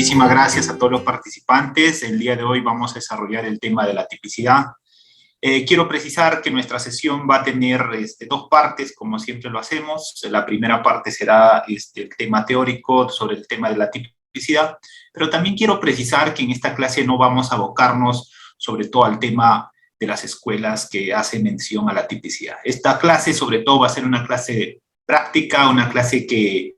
muchísimas gracias a todos los participantes. El día de hoy vamos a desarrollar el tema de la tipicidad. Quiero precisar que nuestra sesión va a tener dos partes, como siempre lo hacemos. La primera parte será el tema teórico sobre el tema de la tipicidad, pero también quiero precisar que en esta clase no vamos a abocarnos sobre todo al tema de las escuelas que hacen mención a la tipicidad. Esta clase sobre todo va a ser una clase práctica, una clase que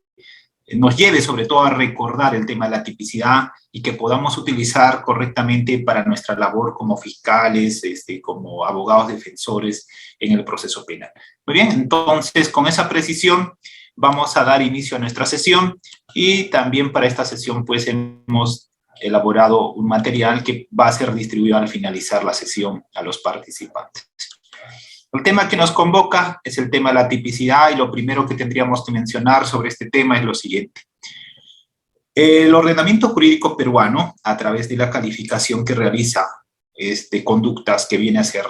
nos lleve sobre todo a recordar el tema de la tipicidad y que podamos utilizar correctamente para nuestra labor como fiscales, como abogados defensores en el proceso penal. Muy bien, entonces con esa precisión vamos a dar inicio a nuestra sesión y también para esta sesión pues hemos elaborado un material que va a ser distribuido al finalizar la sesión a los participantes. El tema que nos convoca es el tema de la tipicidad y lo primero que tendríamos que mencionar sobre este tema es lo siguiente. El ordenamiento jurídico peruano, a través de la calificación que realiza conductas que viene a ser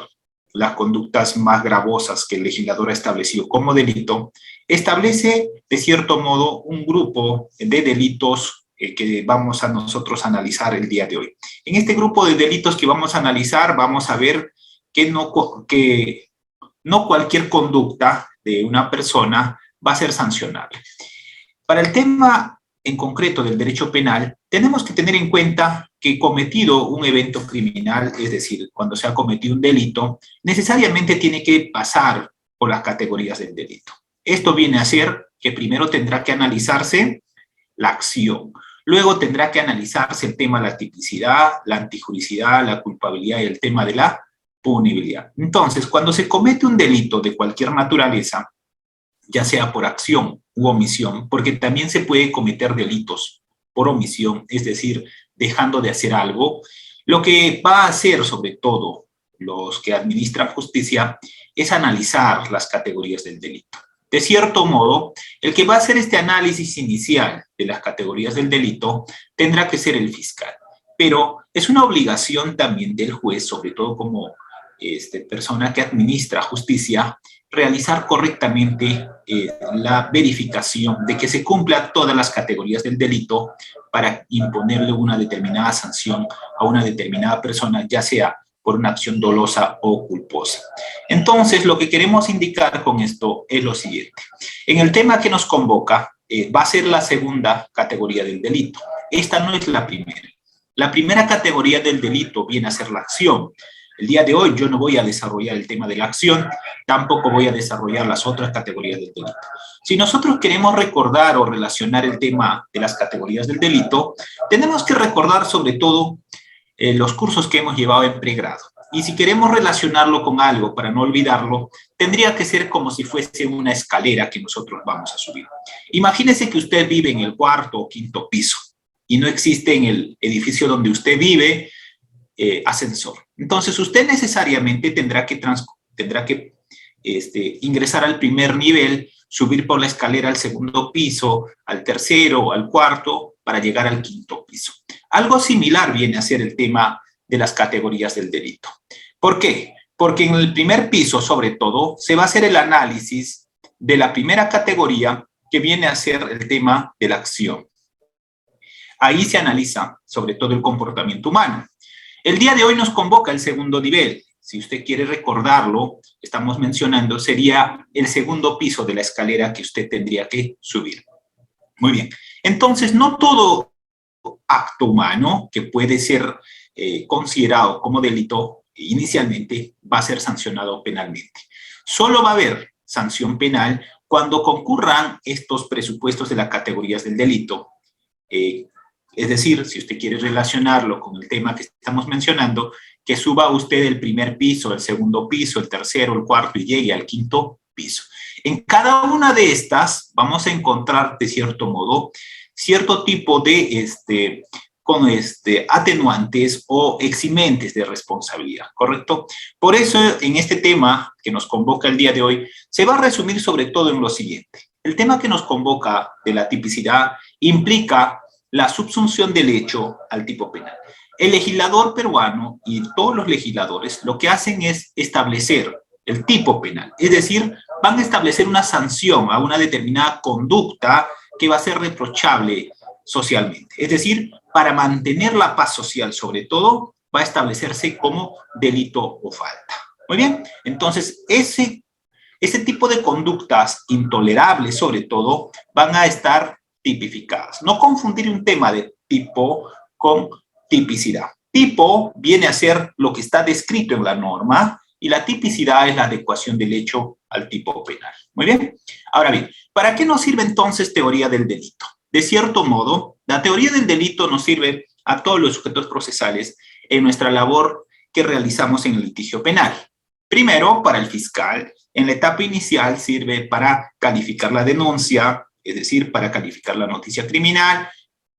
las conductas más gravosas que el legislador ha establecido como delito, establece de cierto modo un grupo de delitos que vamos a nosotros analizar el día de hoy. En este grupo de delitos que vamos a analizar vamos a ver que no cualquier conducta de una persona va a ser sancionable. Para el tema en concreto del derecho penal, tenemos que tener en cuenta que cometido un evento criminal, es decir, cuando se ha cometido un delito, necesariamente tiene que pasar por las categorías del delito. Esto viene a ser que primero tendrá que analizarse la acción, luego tendrá que analizarse el tema de la tipicidad, la antijuricidad, la culpabilidad y el tema de la punibilidad. Entonces, cuando se comete un delito de cualquier naturaleza, ya sea por acción u omisión, porque también se puede cometer delitos por omisión, es decir, dejando de hacer algo, lo que va a hacer sobre todo los que administran justicia es analizar las categorías del delito. De cierto modo, el que va a hacer este análisis inicial de las categorías del delito tendrá que ser el fiscal, pero es una obligación también del juez, sobre todo como persona que administra justicia, realizar correctamente la verificación de que se cumplan todas las categorías del delito para imponerle una determinada sanción a una determinada persona, ya sea por una acción dolosa o culposa. Entonces, lo que queremos indicar con esto es lo siguiente. En el tema que nos convoca, va a ser la segunda categoría del delito. Esta no es la primera. La primera categoría del delito viene a ser la acción. El día de hoy yo no voy a desarrollar el tema de la acción, tampoco voy a desarrollar las otras categorías del delito. Si nosotros queremos recordar o relacionar el tema de las categorías del delito, tenemos que recordar sobre todo los cursos que hemos llevado en pregrado. Y si queremos relacionarlo con algo para no olvidarlo, tendría que ser como si fuese una escalera que nosotros vamos a subir. Imagínese que usted vive en el cuarto o quinto piso y no existe en el edificio donde usted vive ascensor. Entonces, usted necesariamente tendrá que ingresar al primer nivel, subir por la escalera al segundo piso, al tercero, al cuarto, para llegar al quinto piso. Algo similar viene a ser el tema de las categorías del delito. ¿Por qué? Porque en el primer piso, sobre todo, se va a hacer el análisis de la primera categoría, que viene a ser el tema de la acción. Ahí se analiza, sobre todo, el comportamiento humano. El día de hoy nos convoca el segundo nivel. Si usted quiere recordarlo, estamos mencionando, sería el segundo piso de la escalera que usted tendría que subir. Muy bien. Entonces, no todo acto humano que puede ser considerado como delito inicialmente va a ser sancionado penalmente. Solo va a haber sanción penal cuando concurran estos presupuestos de las categorías del delito. Es decir, si usted quiere relacionarlo con el tema que estamos mencionando, que suba usted el primer piso, el segundo piso, el tercero, el cuarto y llegue al quinto piso. En cada una de estas vamos a encontrar, de cierto modo, cierto tipo de atenuantes o eximentes de responsabilidad, ¿correcto? Por eso, en este tema que nos convoca el día de hoy, se va a resumir sobre todo en lo siguiente. El tema que nos convoca de la tipicidad implica la subsunción del hecho al tipo penal. El legislador peruano y todos los legisladores lo que hacen es establecer el tipo penal, es decir, van a establecer una sanción a una determinada conducta que va a ser reprochable socialmente. Es decir, para mantener la paz social, sobre todo, va a establecerse como delito o falta. Muy bien, entonces ese tipo de conductas intolerables, sobre todo, van a estar tipificadas. No confundir un tema de tipo con tipicidad. Tipo viene a ser lo que está descrito en la norma y la tipicidad es la adecuación del hecho al tipo penal. Muy bien. Ahora bien, ¿para qué nos sirve entonces teoría del delito? De cierto modo, la teoría del delito nos sirve a todos los sujetos procesales en nuestra labor que realizamos en el litigio penal. Primero, para el fiscal, en la etapa inicial sirve para calificar la denuncia, es decir, para calificar la noticia criminal.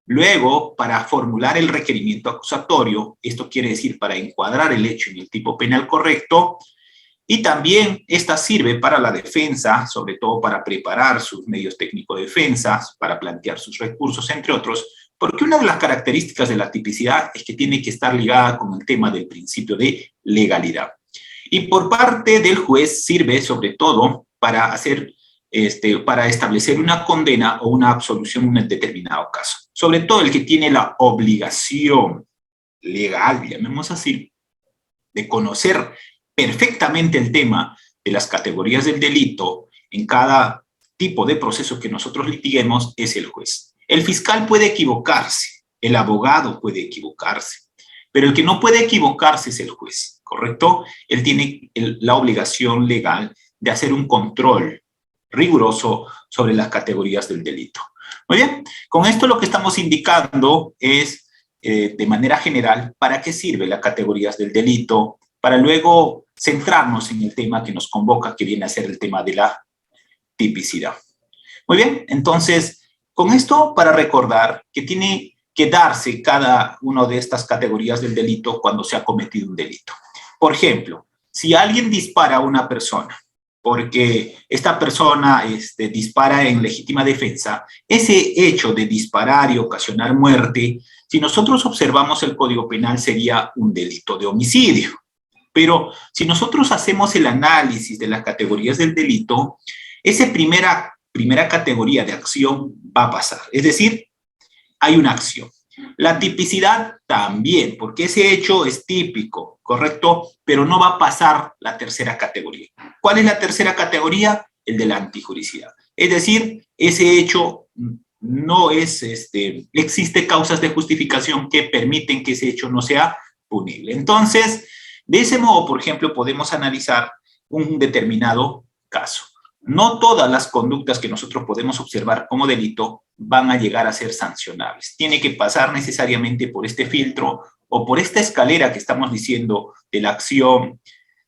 Luego, para formular el requerimiento acusatorio, esto quiere decir para encuadrar el hecho en el tipo penal correcto. Y también esta sirve para la defensa, sobre todo para preparar sus medios técnicos de defensa, para plantear sus recursos, entre otros, porque una de las características de la tipicidad es que tiene que estar ligada con el tema del principio de legalidad. Y por parte del juez sirve sobre todo para para establecer una condena o una absolución en un determinado caso. Sobre todo el que tiene la obligación legal, llamemos así, de conocer perfectamente el tema de las categorías del delito en cada tipo de proceso que nosotros litiguemos es el juez. El fiscal puede equivocarse, el abogado puede equivocarse, pero el que no puede equivocarse es el juez, ¿correcto? Él tiene la obligación legal de hacer un control riguroso sobre las categorías del delito. Muy bien, con esto lo que estamos indicando es, de manera general, para qué sirve las categorías del delito, para luego centrarnos en el tema que nos convoca, que viene a ser el tema de la tipicidad. Muy bien, entonces, con esto para recordar que tiene que darse cada una de estas categorías del delito cuando se ha cometido un delito. Por ejemplo, si alguien dispara a una persona, porque esta persona dispara en legítima defensa, ese hecho de disparar y ocasionar muerte, si nosotros observamos el Código Penal, sería un delito de homicidio. Pero si nosotros hacemos el análisis de las categorías del delito, esa primera categoría de acción va a pasar. Es decir, hay una acción. La tipicidad también, porque ese hecho es típico, ¿correcto? Pero no va a pasar la tercera categoría. ¿Cuál es la tercera categoría? El de la antijuricidad. Es decir, ese hecho no es, existe causas de justificación que permiten que ese hecho no sea punible. Entonces, de ese modo, por ejemplo, podemos analizar un determinado caso. No todas las conductas que nosotros podemos observar como delito van a llegar a ser sancionables. Tiene que pasar necesariamente por este filtro o por esta escalera que estamos diciendo de la acción,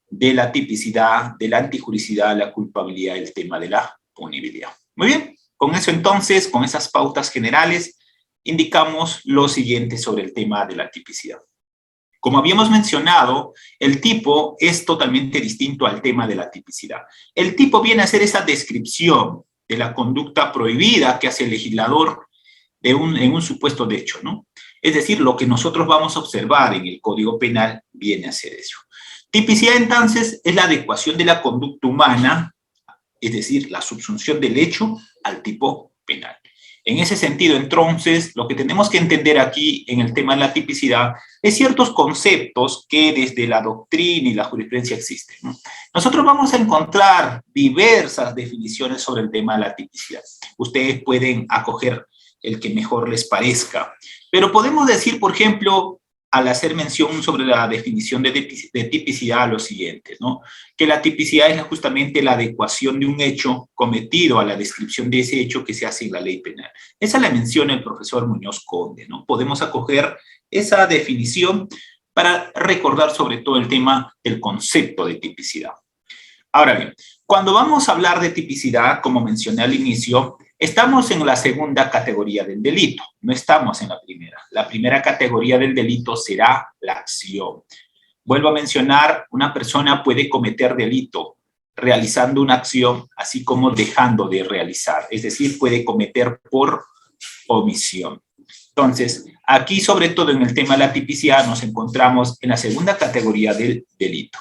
de la tipicidad, de la antijuricidad, la culpabilidad, el tema de la punibilidad. Muy bien, con eso entonces, con esas pautas generales, indicamos lo siguiente sobre el tema de la tipicidad. Como habíamos mencionado, el tipo es totalmente distinto al tema de la tipicidad. El tipo viene a ser esa descripción de la conducta prohibida que hace el legislador en un supuesto de hecho, ¿no? Es decir, lo que nosotros vamos a observar en el Código Penal viene a ser eso. Tipicidad, entonces, es la adecuación de la conducta humana, es decir, la subsunción del hecho al tipo penal. En ese sentido, entonces, lo que tenemos que entender aquí en el tema de la tipicidad es ciertos conceptos que desde la doctrina y la jurisprudencia existen, ¿no? Nosotros vamos a encontrar diversas definiciones sobre el tema de la tipicidad. Ustedes pueden acoger el que mejor les parezca, pero podemos decir, por ejemplo, al hacer mención sobre la definición de tipicidad, lo siguiente, ¿no? Que la tipicidad es justamente la adecuación de un hecho cometido a la descripción de ese hecho que se hace en la ley penal. Esa la menciona el profesor Muñoz Conde, ¿no? Podemos acoger esa definición para recordar sobre todo el tema del concepto de tipicidad. Ahora bien, cuando vamos a hablar de tipicidad, como mencioné al inicio, estamos en la segunda categoría del delito, no estamos en la primera. La primera categoría del delito será la acción. Vuelvo a mencionar, una persona puede cometer delito realizando una acción, así como dejando de realizar, es decir, puede cometer por omisión. Entonces, aquí sobre todo en el tema de la tipicidad nos encontramos en la segunda categoría del delito.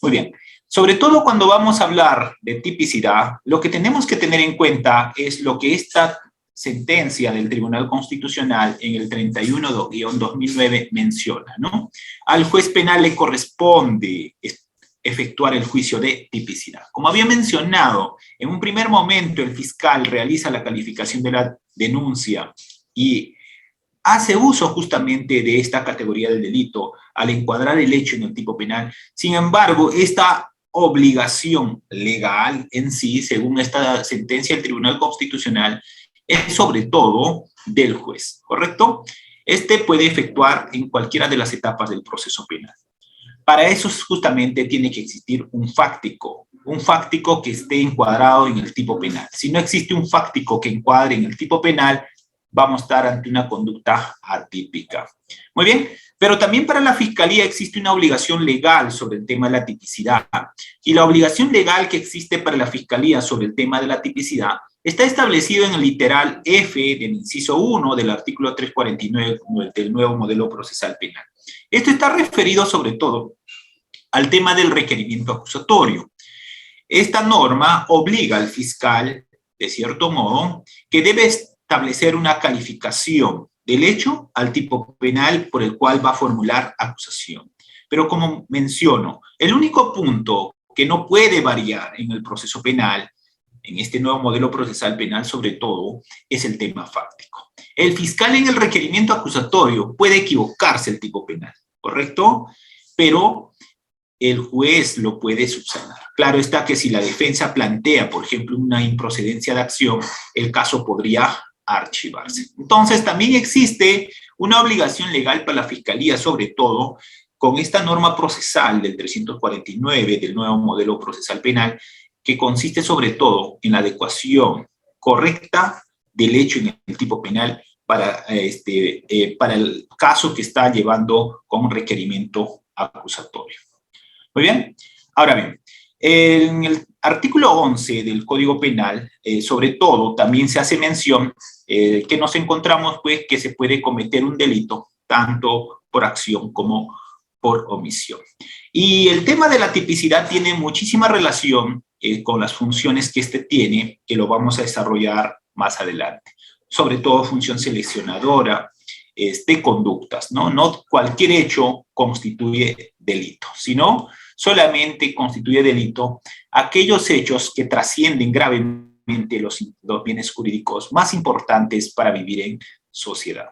Muy bien. Sobre todo cuando vamos a hablar de tipicidad, lo que tenemos que tener en cuenta es lo que esta sentencia del Tribunal Constitucional en el 31-2009 menciona, ¿no? Al juez penal le corresponde efectuar el juicio de tipicidad. Como había mencionado, en un primer momento el fiscal realiza la calificación de la denuncia y hace uso justamente de esta categoría del delito al encuadrar el hecho en el tipo penal. Sin embargo, esta obligación legal en sí, según esta sentencia del Tribunal Constitucional, es sobre todo del juez, ¿correcto? Este puede efectuar en cualquiera de las etapas del proceso penal. Para eso justamente tiene que existir un fáctico que esté encuadrado en el tipo penal. Si no existe un fáctico que encuadre en el tipo penal, vamos a estar ante una conducta atípica. Muy bien, pero también para la Fiscalía existe una obligación legal sobre el tema de la tipicidad. Y la obligación legal que existe para la Fiscalía sobre el tema de la tipicidad está establecido en el literal F del inciso 1 del artículo 349 del nuevo modelo procesal penal. Esto está referido sobre todo al tema del requerimiento acusatorio. Esta norma obliga al fiscal, de cierto modo, que debe establecer una calificación del hecho al tipo penal por el cual va a formular acusación. Pero como menciono, el único punto que no puede variar en el proceso penal, en este nuevo modelo procesal penal sobre todo, es el tema fáctico. El fiscal en el requerimiento acusatorio puede equivocarse el tipo penal, ¿correcto? Pero el juez lo puede subsanar. Claro está que si la defensa plantea, por ejemplo, una improcedencia de acción, el caso podría archivarse. Entonces, también existe una obligación legal para la Fiscalía, sobre todo, con esta norma procesal del 349 del nuevo modelo procesal penal, que consiste sobre todo en la adecuación correcta del hecho en el tipo penal para el caso que está llevando con requerimiento acusatorio. Muy bien. Ahora bien, en el artículo 11 del Código Penal, sobre todo, también se hace mención que nos encontramos, pues, que se puede cometer un delito tanto por acción como por omisión. Y el tema de la tipicidad tiene muchísima relación con las funciones que este tiene, que lo vamos a desarrollar más adelante. Sobre todo función seleccionadora de conductas, ¿no? No cualquier hecho constituye delito, sino solamente constituye delito aquellos hechos que trascienden gravemente los bienes jurídicos más importantes para vivir en sociedad.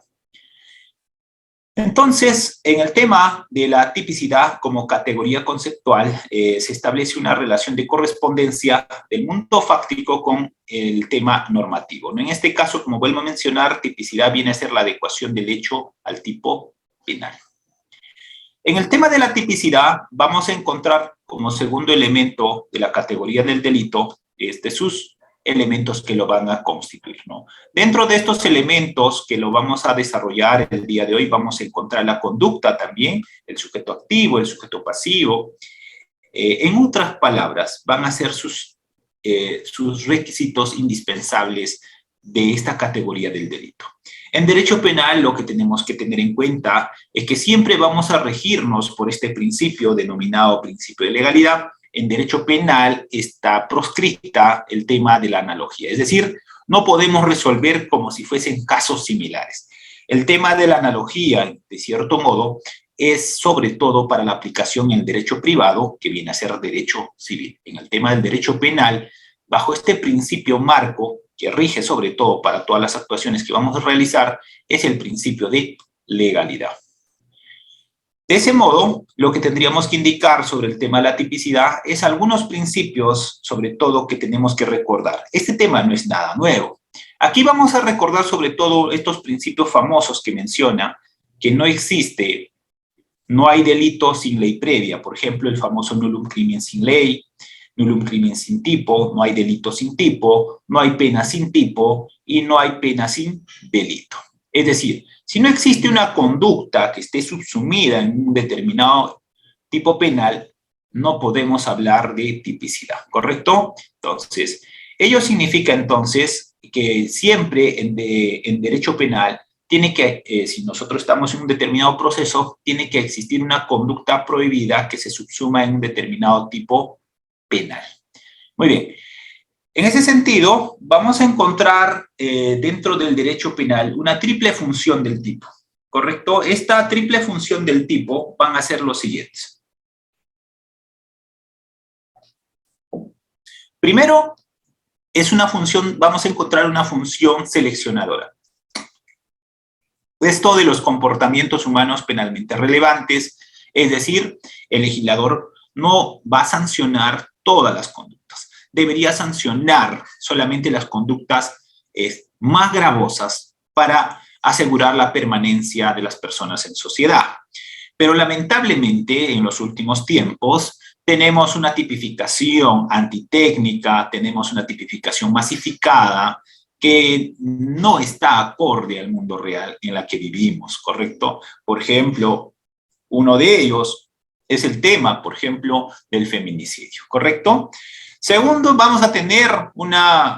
Entonces, en el tema de la tipicidad como categoría conceptual, se establece una relación de correspondencia del mundo fáctico con el tema normativo, ¿no? En este caso, como vuelvo a mencionar, tipicidad viene a ser la adecuación del hecho al tipo penal. En el tema de la tipicidad, vamos a encontrar como segundo elemento de la categoría del delito sus elementos que lo van a constituir, ¿no? Dentro de estos elementos que lo vamos a desarrollar el día de hoy, vamos a encontrar la conducta también, el sujeto activo, el sujeto pasivo. En otras palabras, van a ser sus requisitos indispensables de esta categoría del delito. En derecho penal, lo que tenemos que tener en cuenta es que siempre vamos a regirnos por este principio denominado principio de legalidad. En derecho penal está proscrita el tema de la analogía, es decir, no podemos resolver como si fuesen casos similares. El tema de la analogía, de cierto modo, es sobre todo para la aplicación en el derecho privado, que viene a ser derecho civil. En el tema del derecho penal, bajo este principio marco, que rige sobre todo para todas las actuaciones que vamos a realizar, es el principio de legalidad. De ese modo, lo que tendríamos que indicar sobre el tema de la tipicidad es algunos principios, sobre todo, que tenemos que recordar. Este tema no es nada nuevo. Aquí vamos a recordar sobre todo estos principios famosos que menciona, que no existe, no hay delito sin ley previa. Por ejemplo, el famoso nullum crimen sin ley, nullum crimen sin tipo, no hay delito sin tipo, no hay pena sin tipo y no hay pena sin delito. Es decir, si no existe una conducta que esté subsumida en un determinado tipo penal, no podemos hablar de tipicidad, ¿correcto? Entonces, ello significa entonces que siempre en derecho penal tiene que, si nosotros estamos en un determinado proceso, tiene que existir una conducta prohibida que se subsuma en un determinado tipo penal. Muy bien. En ese sentido, vamos a encontrar dentro del derecho penal una triple función del tipo, ¿correcto? Esta triple función del tipo van a ser los siguientes. Primero, es una función, vamos a encontrar una función seleccionadora. Esto de los comportamientos humanos penalmente relevantes, es decir, el legislador no va a sancionar todas las conductas. Debería sancionar solamente las conductas más gravosas para asegurar la permanencia de las personas en sociedad. Pero lamentablemente, en los últimos tiempos, tenemos una tipificación antitécnica, tenemos una tipificación masificada que no está acorde al mundo real en la que vivimos, ¿correcto? Por ejemplo, uno de ellos es el tema, por ejemplo, del feminicidio, ¿correcto? Segundo, vamos a tener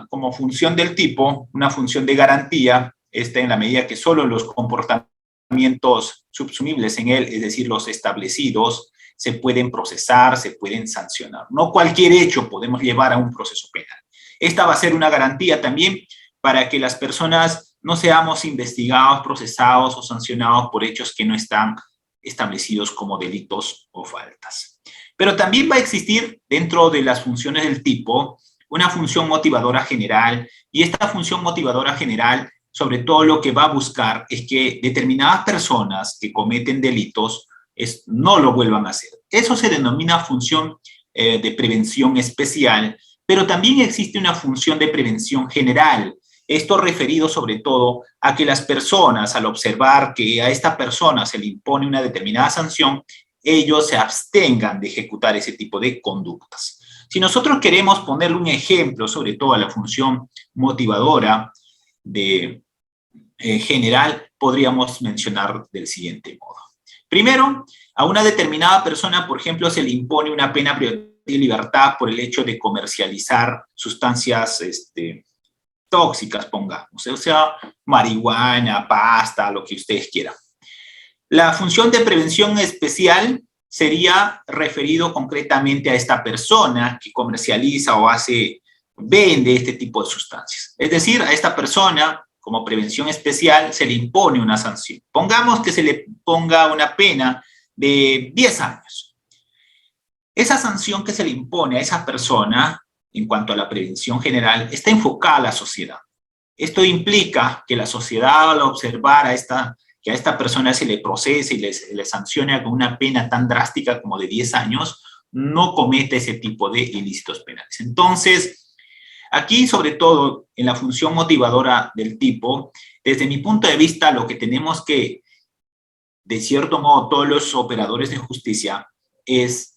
como función del tipo, una función de garantía, en la medida que solo los comportamientos subsumibles en él, es decir, los establecidos, se pueden procesar, se pueden sancionar. No cualquier hecho podemos llevar a un proceso penal. Esta va a ser una garantía también para que las personas no seamos investigados, procesados o sancionados por hechos que no están establecidos como delitos o faltas. Pero también va a existir dentro de las funciones del tipo una función motivadora general, y esta función motivadora general, sobre todo lo que va a buscar es que determinadas personas que cometen delitos no lo vuelvan a hacer. Eso se denomina función de prevención especial, pero también existe una función de prevención general. Esto referido sobre todo a que las personas, al observar que a esta persona se le impone una determinada sanción, ellos se abstengan de ejecutar ese tipo de conductas. Si nosotros queremos ponerle un ejemplo, sobre todo a la función motivadora de general, podríamos mencionar del siguiente modo. Primero, a una determinada persona, por ejemplo, se le impone una pena privativa de libertad por el hecho de comercializar sustancias tóxicas, pongamos, o sea, marihuana, pasta, lo que ustedes quieran. La función de prevención especial sería referido concretamente a esta persona que comercializa o vende este tipo de sustancias. Es decir, a esta persona, como prevención especial, se le impone una sanción. Pongamos que se le ponga una pena de 10 años. Esa sanción que se le impone a esa persona, en cuanto a la prevención general, está enfocada a la sociedad. Esto implica que la sociedad, al observar que a esta persona se le procese y le sancione con una pena tan drástica como de 10 años, no comete ese tipo de ilícitos penales. Entonces, aquí, sobre todo, en la función motivadora del tipo, desde mi punto de vista, lo que tenemos que, de cierto modo, todos los operadores de justicia, es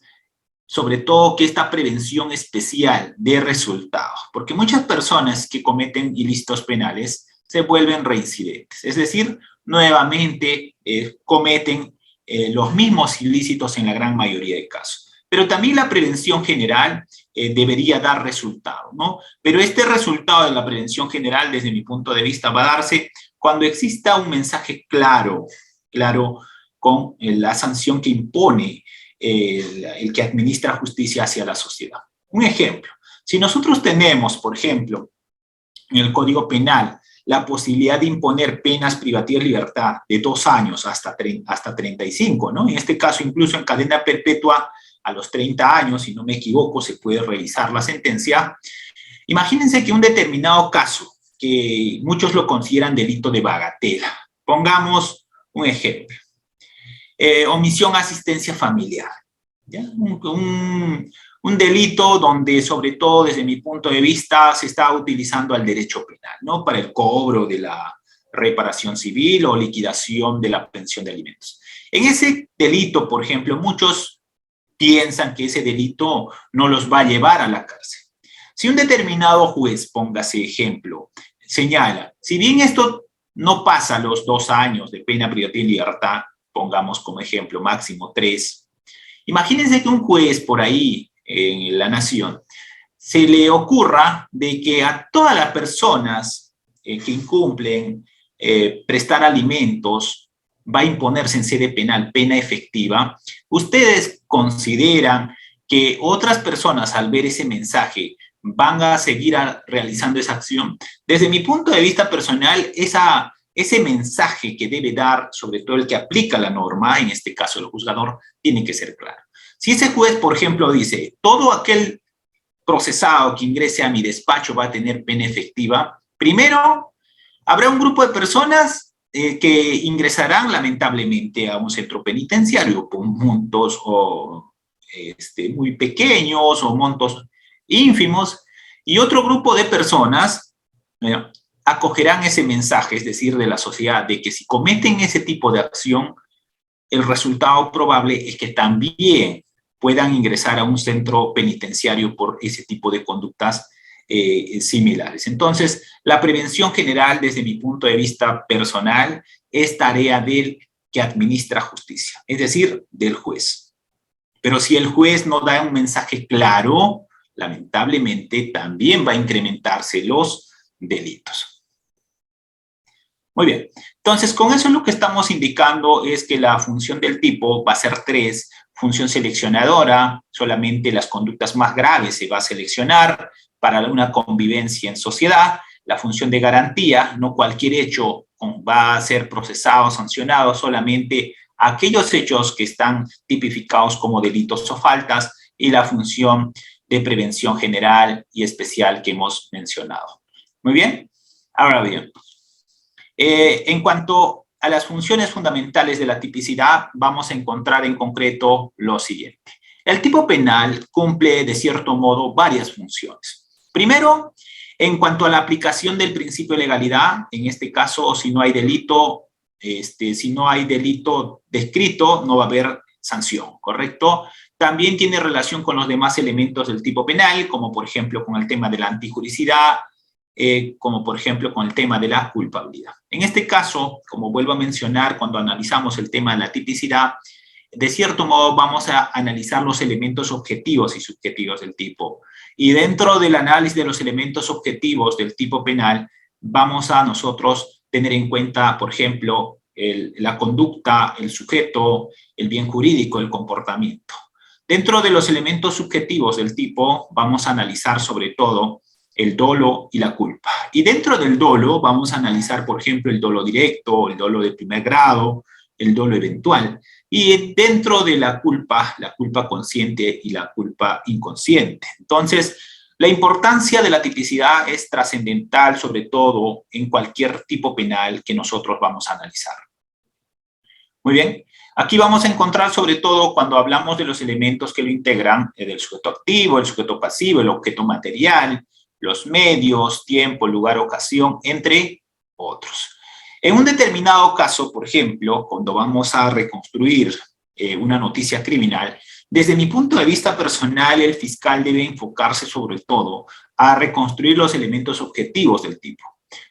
sobre todo que esta prevención especial dé resultados, porque muchas personas que cometen ilícitos penales se vuelven reincidentes, es decir, nuevamente cometen los mismos ilícitos en la gran mayoría de casos. Pero también la prevención general debería dar resultado, ¿no? Pero este resultado de la prevención general, desde mi punto de vista, va a darse cuando exista un mensaje claro con la sanción que impone el que administra justicia hacia la sociedad. Un ejemplo, si nosotros tenemos, por ejemplo, en el Código Penal, la posibilidad de imponer penas privativas de libertad de 2 años hasta 35, ¿no? En este caso, incluso en cadena perpetua a los 30 años, si no me equivoco, se puede revisar la sentencia. Imagínense que un determinado caso, que muchos lo consideran delito de bagatela, pongamos un ejemplo. Omisión asistencia familiar. ¿Ya? Un delito donde, sobre todo desde mi punto de vista, se está utilizando al derecho penal, ¿no? Para el cobro de la reparación civil o liquidación de la pensión de alimentos. En ese delito, por ejemplo, muchos piensan que ese delito no los va a llevar a la cárcel. Si un determinado juez, póngase ejemplo, señala, si bien esto no pasa los 2 años de pena privativa de libertad, pongamos como ejemplo máximo 3, imagínense que un juez por ahí en la nación se le ocurra de que a todas las personas que incumplen prestar alimentos va a imponerse en sede penal pena efectiva. ¿Ustedes consideran que otras personas al ver ese mensaje van a seguir realizando esa acción. Desde mi punto de vista personal, ese mensaje que debe dar, sobre todo el que aplica la norma, en este caso el juzgador, tiene que ser claro. Si ese juez, por ejemplo, dice, todo aquel procesado que ingrese a mi despacho va a tener pena efectiva, primero, habrá un grupo de personas que ingresarán lamentablemente a un centro penitenciario con montos muy pequeños o montos ínfimos, y otro grupo de personas acogerán ese mensaje, es decir, de la sociedad, de que si cometen ese tipo de acción, el resultado probable es que también puedan ingresar a un centro penitenciario por ese tipo de conductas similares. Entonces, la prevención general, desde mi punto de vista personal, es tarea del que administra justicia, es decir, del juez. Pero si el juez no da un mensaje claro, lamentablemente también va a incrementarse los delitos. Muy bien, entonces con eso lo que estamos indicando es que la función del tipo va a ser 3, función seleccionadora, solamente las conductas más graves se va a seleccionar para una convivencia en sociedad. La función de garantía, no cualquier hecho va a ser procesado, sancionado, solamente aquellos hechos que están tipificados como delitos o faltas, y la función de prevención general y especial que hemos mencionado. Muy bien, ahora bien, en cuanto a las funciones fundamentales de la tipicidad, vamos a encontrar en concreto lo siguiente. El tipo penal cumple, de cierto modo, varias funciones. Primero, en cuanto a la aplicación del principio de legalidad, en este caso, si no hay delito, si no hay delito descrito, no va a haber sanción, ¿correcto? También tiene relación con los demás elementos del tipo penal, como por ejemplo con el tema de la antijuricidad, como por ejemplo con el tema de la culpabilidad. En este caso, como vuelvo a mencionar, cuando analizamos el tema de la tipicidad, de cierto modo vamos a analizar los elementos objetivos y subjetivos del tipo. Y dentro del análisis de los elementos objetivos del tipo penal, vamos a nosotros tener en cuenta, por ejemplo, la conducta, el sujeto, el bien jurídico, el comportamiento. Dentro de los elementos subjetivos del tipo, vamos a analizar sobre todo el dolo y la culpa. Y dentro del dolo vamos a analizar, por ejemplo, el dolo directo, el dolo de primer grado, el dolo eventual. Y dentro de la culpa consciente y la culpa inconsciente. Entonces, la importancia de la tipicidad es trascendental, sobre todo en cualquier tipo penal que nosotros vamos a analizar. Muy bien, aquí vamos a encontrar sobre todo cuando hablamos de los elementos que lo integran, del sujeto activo, el sujeto pasivo, el objeto material, los medios, tiempo, lugar, ocasión, entre otros. En un determinado caso, por ejemplo, cuando vamos a reconstruir una noticia criminal, desde mi punto de vista personal, el fiscal debe enfocarse sobre todo a reconstruir los elementos objetivos del tipo.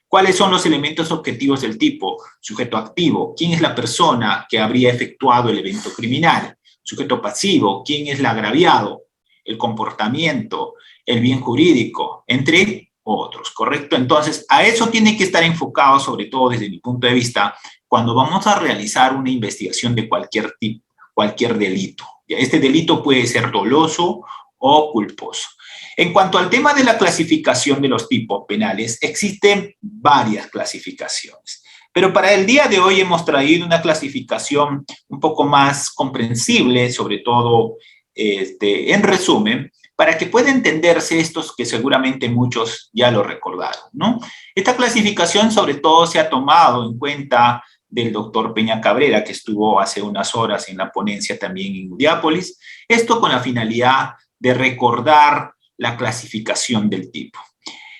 ¿Cuáles son los elementos objetivos del tipo? Sujeto activo, ¿quién es la persona que habría efectuado el evento criminal? Sujeto pasivo, ¿quién es el agraviado? El comportamiento, el bien jurídico, entre otros, ¿correcto? Entonces, a eso tiene que estar enfocado, sobre todo desde mi punto de vista, cuando vamos a realizar una investigación de cualquier tipo, cualquier delito. Este delito puede ser doloso o culposo. En cuanto al tema de la clasificación de los tipos penales, existen varias clasificaciones. Pero para el día de hoy hemos traído una clasificación un poco más comprensible, sobre todo en resumen, para que pueda entenderse estos que seguramente muchos ya lo recordaron, ¿no? Esta clasificación sobre todo se ha tomado en cuenta del doctor Peña Cabrera, que estuvo hace unas horas en la ponencia también en Udiápolis, esto con la finalidad de recordar la clasificación del tipo.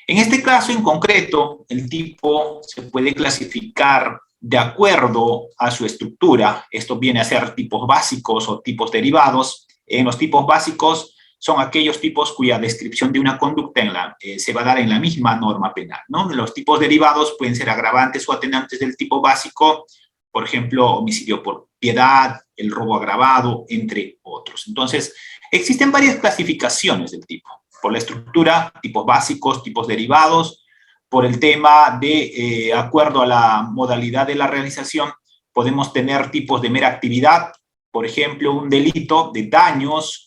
En este caso en concreto, el tipo se puede clasificar de acuerdo a su estructura. Esto viene a ser tipos básicos o tipos derivados. En los tipos básicos son aquellos tipos cuya descripción de una conducta se va a dar en la misma norma penal, ¿no? Los tipos derivados pueden ser agravantes o atenuantes del tipo básico, por ejemplo, homicidio por piedad, el robo agravado, entre otros. Entonces, existen varias clasificaciones del tipo. Por la estructura, tipos básicos, tipos derivados, por el tema de acuerdo a la modalidad de la realización, podemos tener tipos de mera actividad, por ejemplo, un delito de daños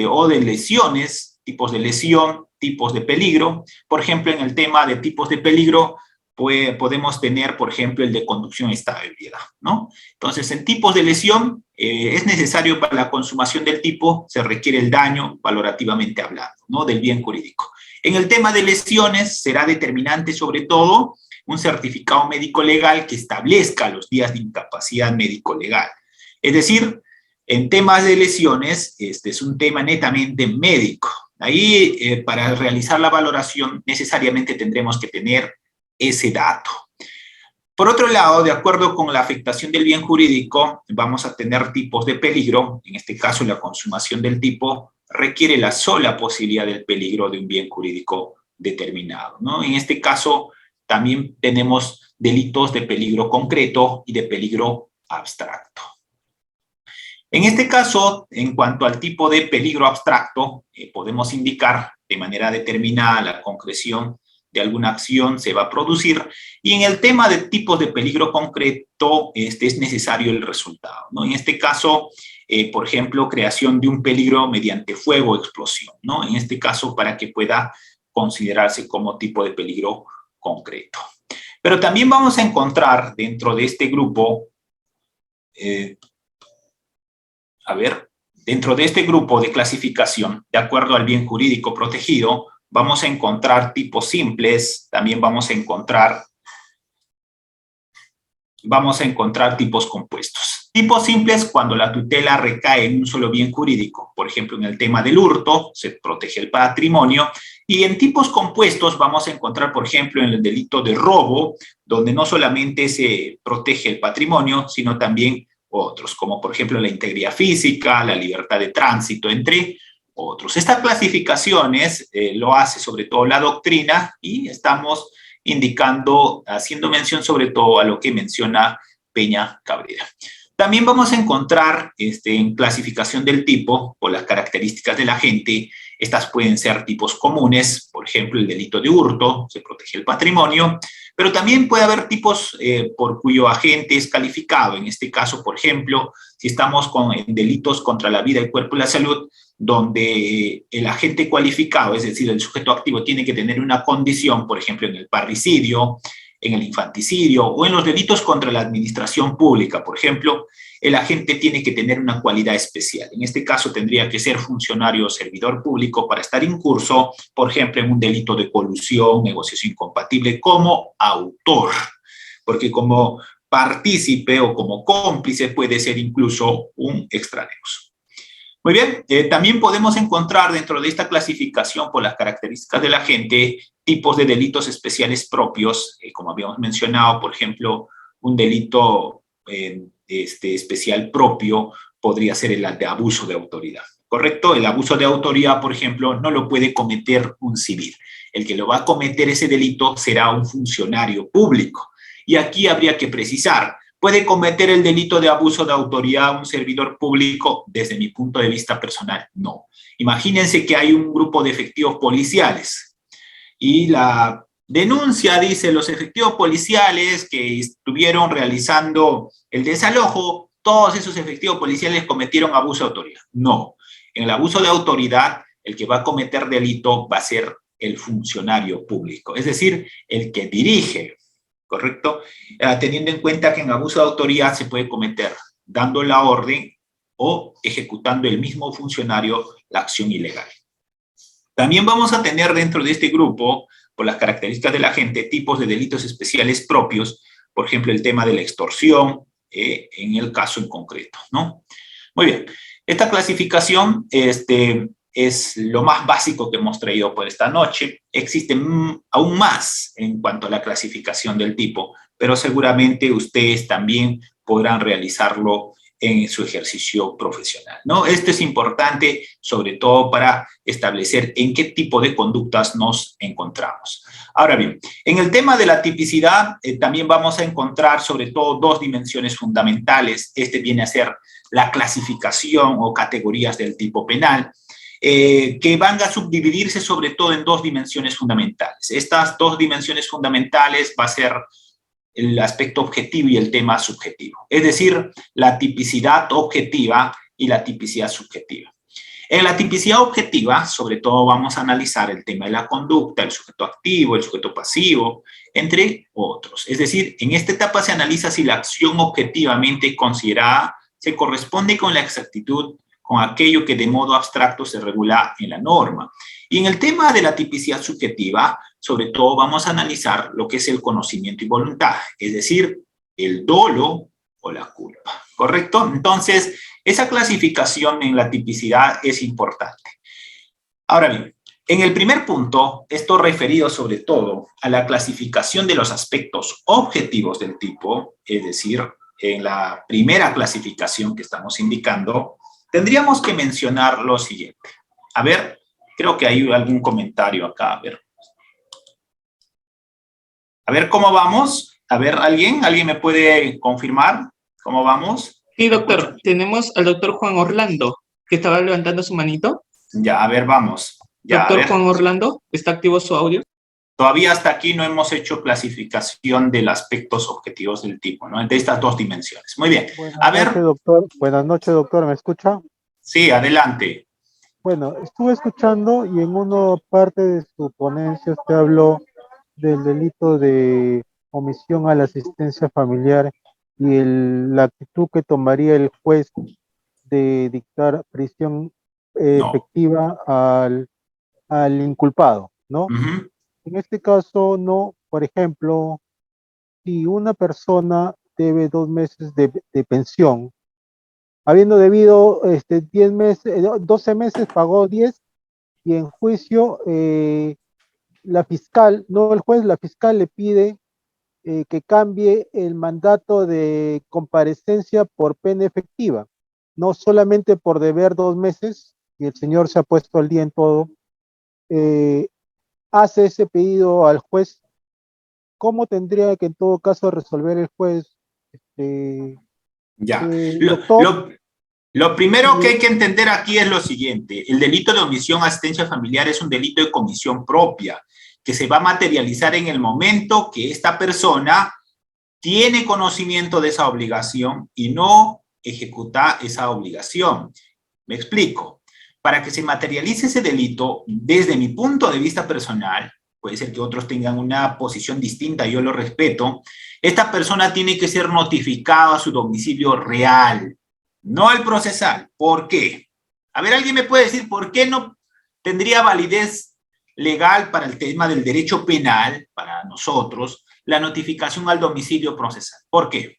o de lesiones tipos de lesión, tipos de peligro. Por ejemplo, en el tema de tipos de peligro, pues, podemos tener, por ejemplo, el de conducción esta ebriedad, ¿no? Entonces, en tipos de lesión, es necesario para la consumación del tipo, se requiere el daño, valorativamente hablando, ¿no? Del bien jurídico. En el tema de lesiones, será determinante sobre todo un certificado médico legal que establezca los días de incapacidad médico legal. Es decir, en temas de lesiones, este es un tema netamente médico. Ahí, para realizar la valoración, necesariamente tendremos que tener ese dato. Por otro lado, de acuerdo con la afectación del bien jurídico, vamos a tener tipos de peligro. En este caso, la consumación del tipo requiere la sola posibilidad del peligro de un bien jurídico determinado, ¿no? En este caso, también tenemos delitos de peligro concreto y de peligro abstracto. En este caso, en cuanto al tipo de peligro abstracto, podemos indicar de manera determinada la concreción de alguna acción se va a producir, y en el tema de tipos de peligro concreto es necesario el resultado, ¿no? En este caso, por ejemplo, creación de un peligro mediante fuego o explosión, ¿no? En este caso, para que pueda considerarse como tipo de peligro concreto. Pero también vamos a encontrar dentro de este grupo, dentro de este grupo de clasificación, de acuerdo al bien jurídico protegido, vamos a encontrar tipos simples, también vamos a encontrar tipos compuestos. Tipos simples cuando la tutela recae en un solo bien jurídico, por ejemplo, en el tema del hurto, se protege el patrimonio, y en tipos compuestos vamos a encontrar, por ejemplo, en el delito de robo, donde no solamente se protege el patrimonio, sino también otros, como por ejemplo la integridad física, la libertad de tránsito, entre otros. Estas clasificaciones lo hace sobre todo la doctrina y estamos indicando, haciendo mención sobre todo a lo que menciona Peña Cabrera. También vamos a encontrar en clasificación del tipo, por las características del agente, estas pueden ser tipos comunes, por ejemplo, el delito de hurto, se protege el patrimonio, pero también puede haber tipos por cuyo agente es calificado. En este caso, por ejemplo, si estamos con delitos contra la vida, el cuerpo y la salud, donde el agente cualificado, es decir, el sujeto activo, tiene que tener una condición, por ejemplo, en el parricidio, en el infanticidio o en los delitos contra la administración pública, por ejemplo, el agente tiene que tener una cualidad especial. En este caso tendría que ser funcionario o servidor público para estar incurso, por ejemplo, en un delito de colusión, negociación incompatible, como autor, porque como partícipe o como cómplice puede ser incluso un extraneus. Muy bien, también podemos encontrar dentro de esta clasificación por las características del agente tipos de delitos especiales propios, como habíamos mencionado, por ejemplo, un delito especial propio podría ser el de abuso de autoridad, ¿correcto? El abuso de autoridad, por ejemplo, no lo puede cometer un civil. El que lo va a cometer ese delito será un funcionario público. Y aquí habría que precisar, ¿puede cometer el delito de abuso de autoridad un servidor público? Desde mi punto de vista personal, no. Imagínense que hay un grupo de efectivos policiales y la denuncia dice los efectivos policiales que estuvieron realizando el desalojo, todos esos efectivos policiales cometieron abuso de autoridad. No, en el abuso de autoridad el que va a cometer delito va a ser el funcionario público, es decir, el que dirige, ¿correcto? Teniendo en cuenta que en abuso de autoridad se puede cometer dando la orden o ejecutando el mismo funcionario la acción ilegal. También vamos a tener dentro de este grupo, por las características del agente, tipos de delitos especiales propios, por ejemplo, el tema de la extorsión, en el caso en concreto, ¿no? Muy bien, esta clasificación es lo más básico que hemos traído por esta noche. Existen aún más en cuanto a la clasificación del tipo, pero seguramente ustedes también podrán realizarlo en su ejercicio profesional, ¿no? Esto es importante, sobre todo para establecer en qué tipo de conductas nos encontramos. Ahora bien, en el tema de la tipicidad, también vamos a encontrar sobre todo dos dimensiones fundamentales. Viene a ser la clasificación o categorías del tipo penal, que van a subdividirse sobre todo en dos dimensiones fundamentales. Estas dos dimensiones fundamentales va a ser el aspecto objetivo y el tema subjetivo, es decir, la tipicidad objetiva y la tipicidad subjetiva. En la tipicidad objetiva, sobre todo vamos a analizar el tema de la conducta, el sujeto activo, el sujeto pasivo, entre otros. Es decir, en esta etapa se analiza si la acción objetivamente considerada se corresponde con la exactitud con aquello que de modo abstracto se regula en la norma. Y en el tema de la tipicidad subjetiva, sobre todo vamos a analizar lo que es el conocimiento y voluntad, es decir, el dolo o la culpa, ¿correcto? Entonces, esa clasificación en la tipicidad es importante. Ahora bien, en el primer punto, esto referido sobre todo a la clasificación de los aspectos objetivos del tipo, es decir, en la primera clasificación que estamos indicando, tendríamos que mencionar lo siguiente. A ver, creo que hay algún comentario acá, a ver cómo vamos. A ver, ¿alguien me puede confirmar cómo vamos? Sí, doctor, tenemos al doctor Juan Orlando, que estaba levantando su manito. Ya, a ver, vamos. Ya, doctor Juan Orlando, ¿está activo su audio? Todavía hasta aquí no hemos hecho clasificación de los aspectos objetivos del tipo, ¿no? De estas dos dimensiones. Muy bien. Buenas noches, doctor. ¿Me escucha? Sí, adelante. Bueno, estuve escuchando y en una parte de su ponencia usted habló del delito de omisión a la asistencia familiar y la actitud que tomaría el juez de dictar prisión efectiva al inculpado, ¿no? En este caso, no, por ejemplo, si una persona debe 2 meses de pensión, habiendo debido 10 meses, 12 meses, pagó 10 y en juicio la fiscal, no el juez, la fiscal le pide que cambie el mandato de comparecencia por pena efectiva, no solamente por deber 2 meses, y el señor se ha puesto al día en todo, hace ese pedido al juez. ¿Cómo tendría que en todo caso resolver el juez? Ya. Doctor, Lo primero que hay que entender aquí es lo siguiente. El delito de omisión a asistencia familiar es un delito de comisión propia, que se va a materializar en el momento que esta persona tiene conocimiento de esa obligación y no ejecuta esa obligación. Me explico. Para que se materialice ese delito, desde mi punto de vista personal, puede ser que otros tengan una posición distinta, yo lo respeto, esta persona tiene que ser notificada a su domicilio real, no al procesal. ¿Por qué? A ver, ¿alguien me puede decir por qué no tendría validez legal para el tema del derecho penal, para nosotros, la notificación al domicilio procesal? ¿Por qué?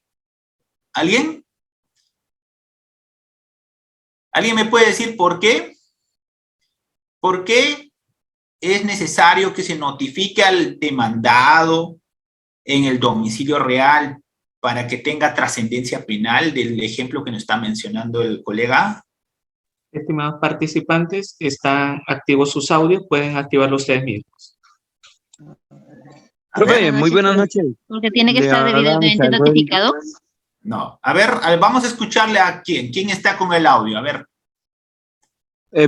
¿Alguien? ¿Alguien me puede decir por qué? ¿Por qué es necesario que se notifique al demandado en el domicilio real para que tenga trascendencia penal del ejemplo que nos está mencionando el colega? Estimados participantes, están activos sus audios, pueden activarlo ustedes mismos. Profe, muy buenas noches. Porque tiene que estar debidamente notificado. No. A ver, vamos a escucharle a quién. ¿Quién está con el audio? A ver.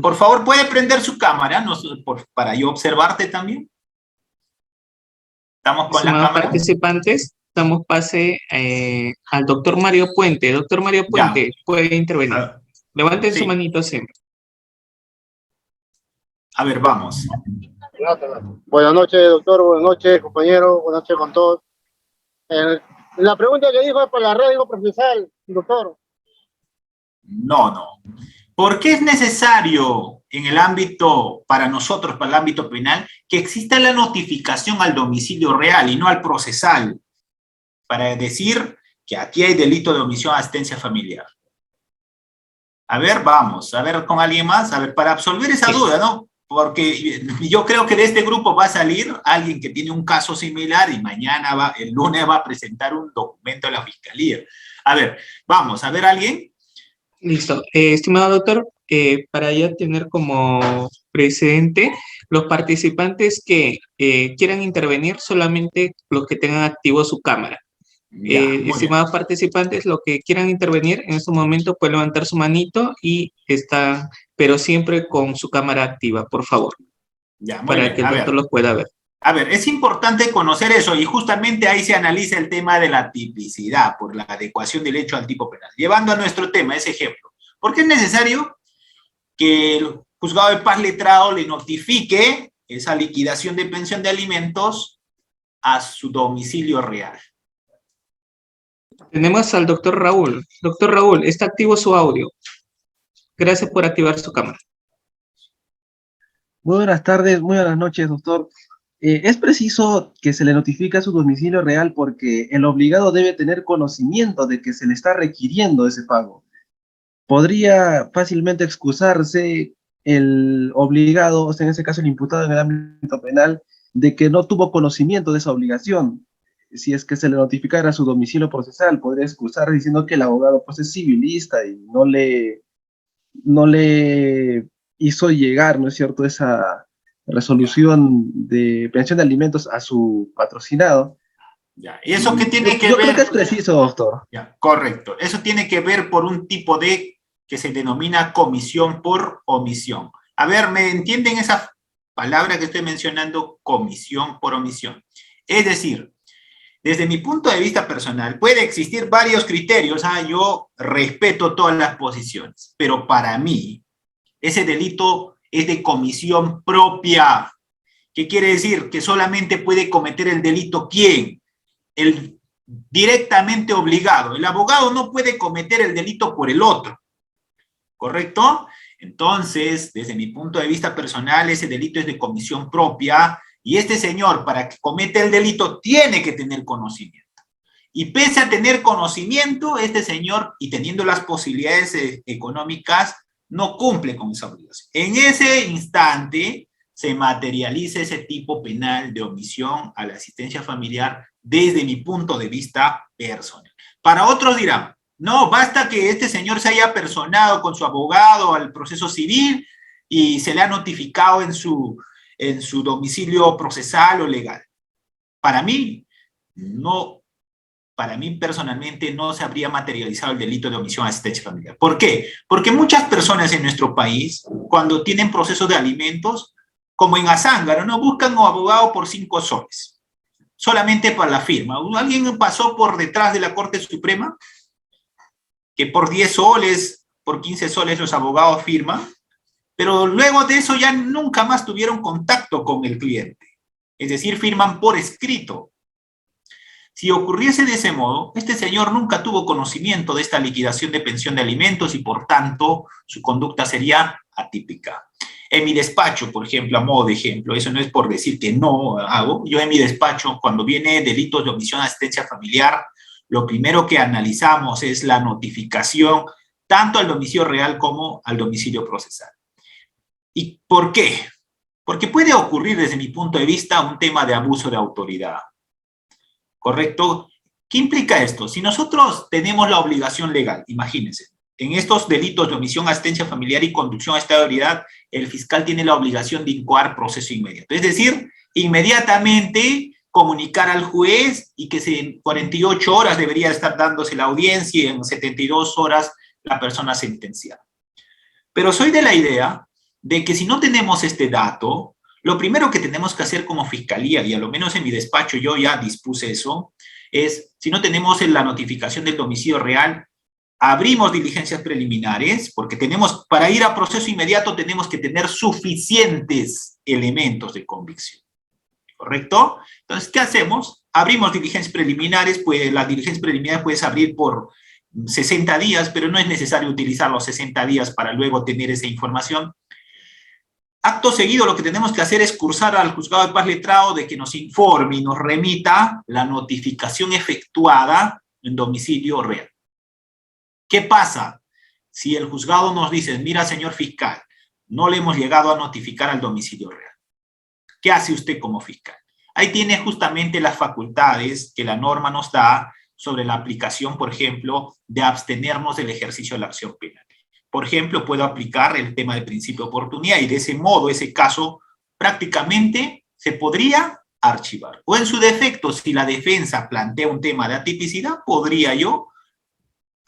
Por favor, ¿puede prender su cámara para yo observarte también? Estamos con la cámara. Participantes, damos pase al doctor Mario Puente. Doctor Mario Puente, puede intervenir. Levanten su manito siempre. A ver, vamos. Buenas noches, doctor. Buenas noches, compañero. Buenas noches con todos. La pregunta que dijo es para la radio procesal, doctor. No. ¿Por qué es necesario en el ámbito, para nosotros, para el ámbito penal, que exista la notificación al domicilio real y no al procesal? Para decir que aquí hay delito de omisión a asistencia familiar. A ver, vamos, a ver con alguien más, a ver, para absolver esa duda, ¿no? Porque yo creo que de este grupo va a salir alguien que tiene un caso similar y mañana, el lunes va a presentar un documento a la fiscalía. A ver, vamos, a ver, ¿alguien? Listo. Estimado doctor, para ya tener como precedente, los participantes que quieran intervenir, solamente los que tengan activo su cámara. Estimados participantes, los que quieran intervenir en este momento pueden levantar su manito y está, pero siempre con su cámara activa, por favor. Ya, muy para bien. que el doctor los pueda ver. A ver, es importante conocer eso y justamente ahí se analiza el tema de la tipicidad por la adecuación del hecho al tipo penal. Llevando a nuestro tema ese ejemplo. ¿Por qué es necesario que el juzgado de paz letrado le notifique esa liquidación de pensión de alimentos a su domicilio real. Tenemos al doctor Raúl. Doctor Raúl, está activo su audio. Gracias por activar su cámara. Muy buenas tardes, muy buenas noches, doctor. Es preciso que se le notifique a su domicilio real porque el obligado debe tener conocimiento de que se le está requiriendo ese pago. Podría fácilmente excusarse el obligado, o sea, en ese caso el imputado en el ámbito penal, de que no tuvo conocimiento de esa obligación. Si es que se le notificara a su domicilio procesal, podría excusar diciendo que el abogado pues es civilista y no le hizo llegar, ¿no es cierto?, esa resolución de pensión de alimentos a su patrocinado. Ya. ¿Y eso qué tiene que Yo ver? creo que es preciso, doctor. Ya, correcto. Eso tiene que ver por un tipo de que se denomina comisión por omisión. A ver, ¿me entienden esa palabra que estoy mencionando? Comisión por omisión. Es decir, desde mi punto de vista personal, puede existir varios criterios. Yo respeto todas las posiciones, pero para mí, ese delito es de comisión propia. ¿Qué quiere decir? Que solamente puede cometer el delito ¿quién? El directamente obligado. El abogado no puede cometer el delito por el otro. ¿Correcto? Entonces, desde mi punto de vista personal, ese delito es de comisión propia y este señor, para que cometa el delito, tiene que tener conocimiento. Y pese a tener conocimiento, este señor, y teniendo las posibilidades económicas, no cumple con esa obligación. En ese instante, se materializa ese tipo penal de omisión a la asistencia familiar desde mi punto de vista personal. Para otros dirán, no, basta que este señor se haya personado con su abogado al proceso civil y se le ha notificado en su domicilio procesal o legal. Para mí, no, para mí personalmente no se habría materializado el delito de omisión a asistencia familiar. ¿Por qué? Porque muchas personas en nuestro país, cuando tienen procesos de alimentos, como en Azángaro, no buscan un abogado por 5 soles, solamente para la firma. ¿Alguien pasó por detrás de la Corte Suprema? Que por 10 soles, por 15 soles los abogados firman, pero luego de eso ya nunca más tuvieron contacto con el cliente. Es decir, firman por escrito. Si ocurriese de ese modo, este señor nunca tuvo conocimiento de esta liquidación de pensión de alimentos y por tanto su conducta sería atípica. En mi despacho, por ejemplo, a modo de ejemplo, eso no es por decir que no hago, yo en mi despacho, cuando viene delitos de omisión a asistencia familiar, lo primero que analizamos es la notificación tanto al domicilio real como al domicilio procesal. ¿Y por qué? Porque puede ocurrir desde mi punto de vista un tema de abuso de autoridad. ¿Correcto? ¿Qué implica esto? Si nosotros tenemos la obligación legal, imagínense, en estos delitos de omisión a asistencia familiar y conducción a estado de ebriedad, el fiscal tiene la obligación de incoar proceso inmediato. Es decir, inmediatamente comunicar al juez y que en 48 horas debería estar dándose la audiencia y en 72 horas la persona sentenciada. Pero soy de la idea de que si no tenemos este dato, lo primero que tenemos que hacer como fiscalía, y a lo menos en mi despacho yo ya dispuse eso, es, si no tenemos la notificación del domicilio real, abrimos diligencias preliminares, porque para ir a proceso inmediato tenemos que tener suficientes elementos de convicción. ¿Correcto? Entonces, ¿qué hacemos? Abrimos diligencias preliminares, pues las diligencias preliminares puedes abrir por 60 días, pero no es necesario utilizar los 60 días para luego tener esa información. Acto seguido, lo que tenemos que hacer es cursar al juzgado de paz letrado de que nos informe y nos remita la notificación efectuada en domicilio real. ¿Qué pasa? Si el juzgado nos dice, mira, señor fiscal, no le hemos llegado a notificar al domicilio real. ¿Qué hace usted como fiscal? Ahí tiene justamente las facultades que la norma nos da sobre la aplicación, por ejemplo, de abstenernos del ejercicio de la acción penal. Por ejemplo, puedo aplicar el tema del principio de oportunidad y de ese modo, ese caso prácticamente se podría archivar. O en su defecto, si la defensa plantea un tema de atipicidad, podría yo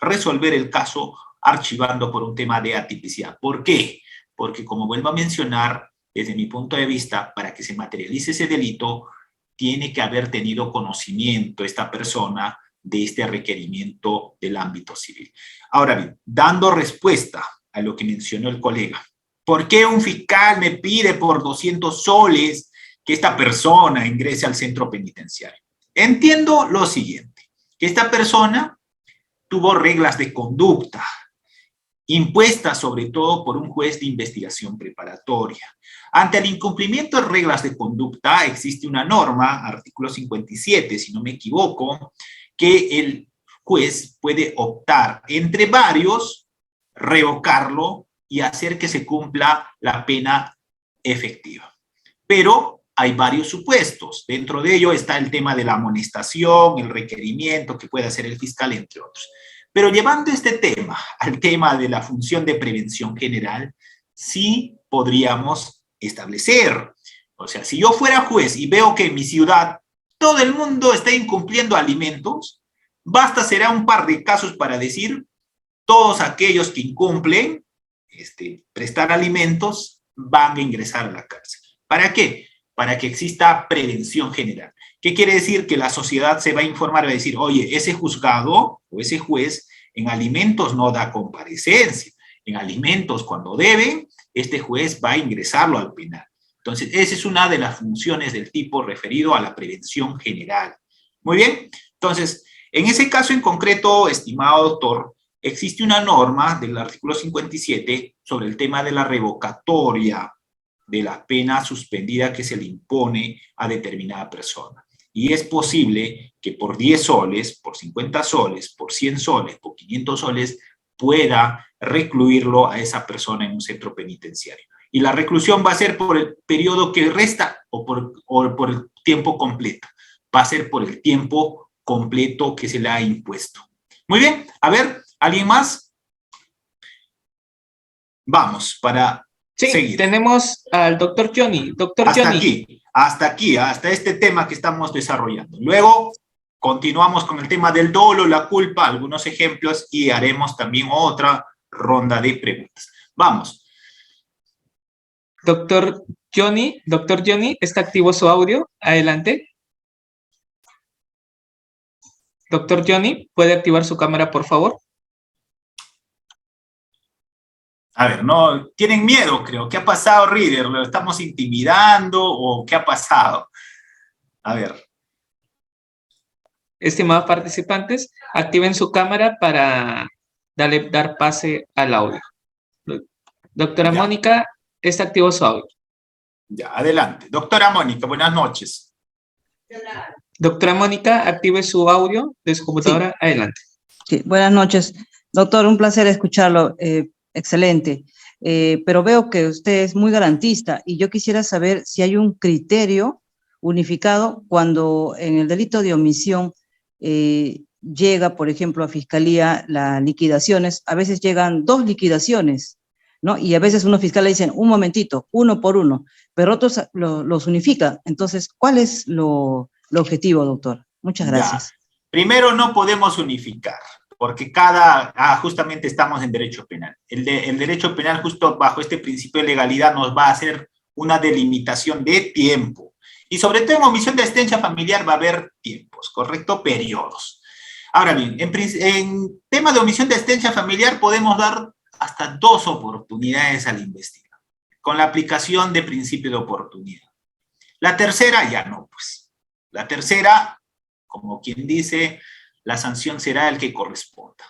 resolver el caso archivando por un tema de atipicidad. ¿Por qué? Porque, como vuelvo a mencionar, desde mi punto de vista, para que se materialice ese delito, tiene que haber tenido conocimiento esta persona de este requerimiento del ámbito civil. Ahora bien, dando respuesta a lo que mencionó el colega, ¿Por qué un fiscal me pide por 200 soles que esta persona ingrese al centro penitenciario? Entiendo lo siguiente, que esta persona tuvo reglas de conducta, impuestas sobre todo por un juez de investigación preparatoria. Ante el incumplimiento de reglas de conducta existe una norma, artículo 57, si no me equivoco, que el juez puede optar entre varios, revocarlo y hacer que se cumpla la pena efectiva. Pero hay varios supuestos. Dentro de ello está el tema de la amonestación, el requerimiento que puede hacer el fiscal, entre otros. Pero llevando este tema al tema de la función de prevención general, sí podríamos establecer. O sea, si yo fuera juez y veo que en mi ciudad todo el mundo está incumpliendo alimentos, será un par de casos para decir, todos aquellos que incumplen prestar alimentos van a ingresar a la cárcel. ¿Para qué? Para que exista prevención general. ¿Qué quiere decir? Que la sociedad se va a informar, va a decir, oye, ese juzgado o ese juez en alimentos no da comparecencia. En alimentos, cuando deben, este juez va a ingresarlo al penal. Entonces, esa es una de las funciones del tipo referido a la prevención general. Muy bien. Entonces, en ese caso en concreto, estimado doctor, existe una norma del artículo 57 sobre el tema de la revocatoria de la pena suspendida que se le impone a determinada persona. Y es posible que por 10 soles, por 50 soles, por 100 soles, por 500 soles, pueda recluirlo a esa persona en un centro penitenciario. Y la reclusión va a ser por el periodo que resta o por el tiempo completo. Va a ser por el tiempo completo que se le ha impuesto. Muy bien, a ver, ¿alguien más? Vamos, para seguir. Tenemos al doctor Johnny. Doctor Johnny. Hasta este tema que estamos desarrollando. Luego continuamos con el tema del dolo, la culpa, algunos ejemplos y haremos también otra ronda de preguntas. Vamos. Doctor Johnny, ¿está activo su audio? Adelante. Doctor Johnny, ¿puede activar su cámara, por favor? A ver, no, tienen miedo, creo. ¿Qué ha pasado, Reader? ¿Lo estamos intimidando o qué ha pasado? A ver. Estimados participantes, activen su cámara para dar pase al audio. Doctora Mónica, está activo su audio. Ya, adelante. Doctora Mónica, buenas noches. Doctora Mónica, active su audio de su computadora. Sí. Adelante. Sí, buenas noches. Doctor, un placer escucharlo. Excelente. Pero veo que usted es muy garantista y yo quisiera saber si hay un criterio unificado cuando en el delito de omisión llega, por ejemplo, a Fiscalía las liquidaciones. A veces llegan 2 liquidaciones, ¿no? Y a veces unos fiscales dicen, un momentito, 1 por 1, pero otros los unifican. Entonces, ¿cuál es lo objetivo, doctor? Muchas gracias. Ya. Primero, no podemos unificar, porque justamente estamos en derecho penal. El derecho penal, justo bajo este principio de legalidad, nos va a hacer una delimitación de tiempo. Y sobre todo en omisión de asistencia familiar va a haber tiempos, ¿correcto? Periodos. Ahora bien, en tema de omisión de asistencia familiar podemos dar hasta 2 oportunidades al investigador, con la aplicación de principio de oportunidad. La tercera ya no, pues. La tercera, como quien dice, la sanción será el que corresponda.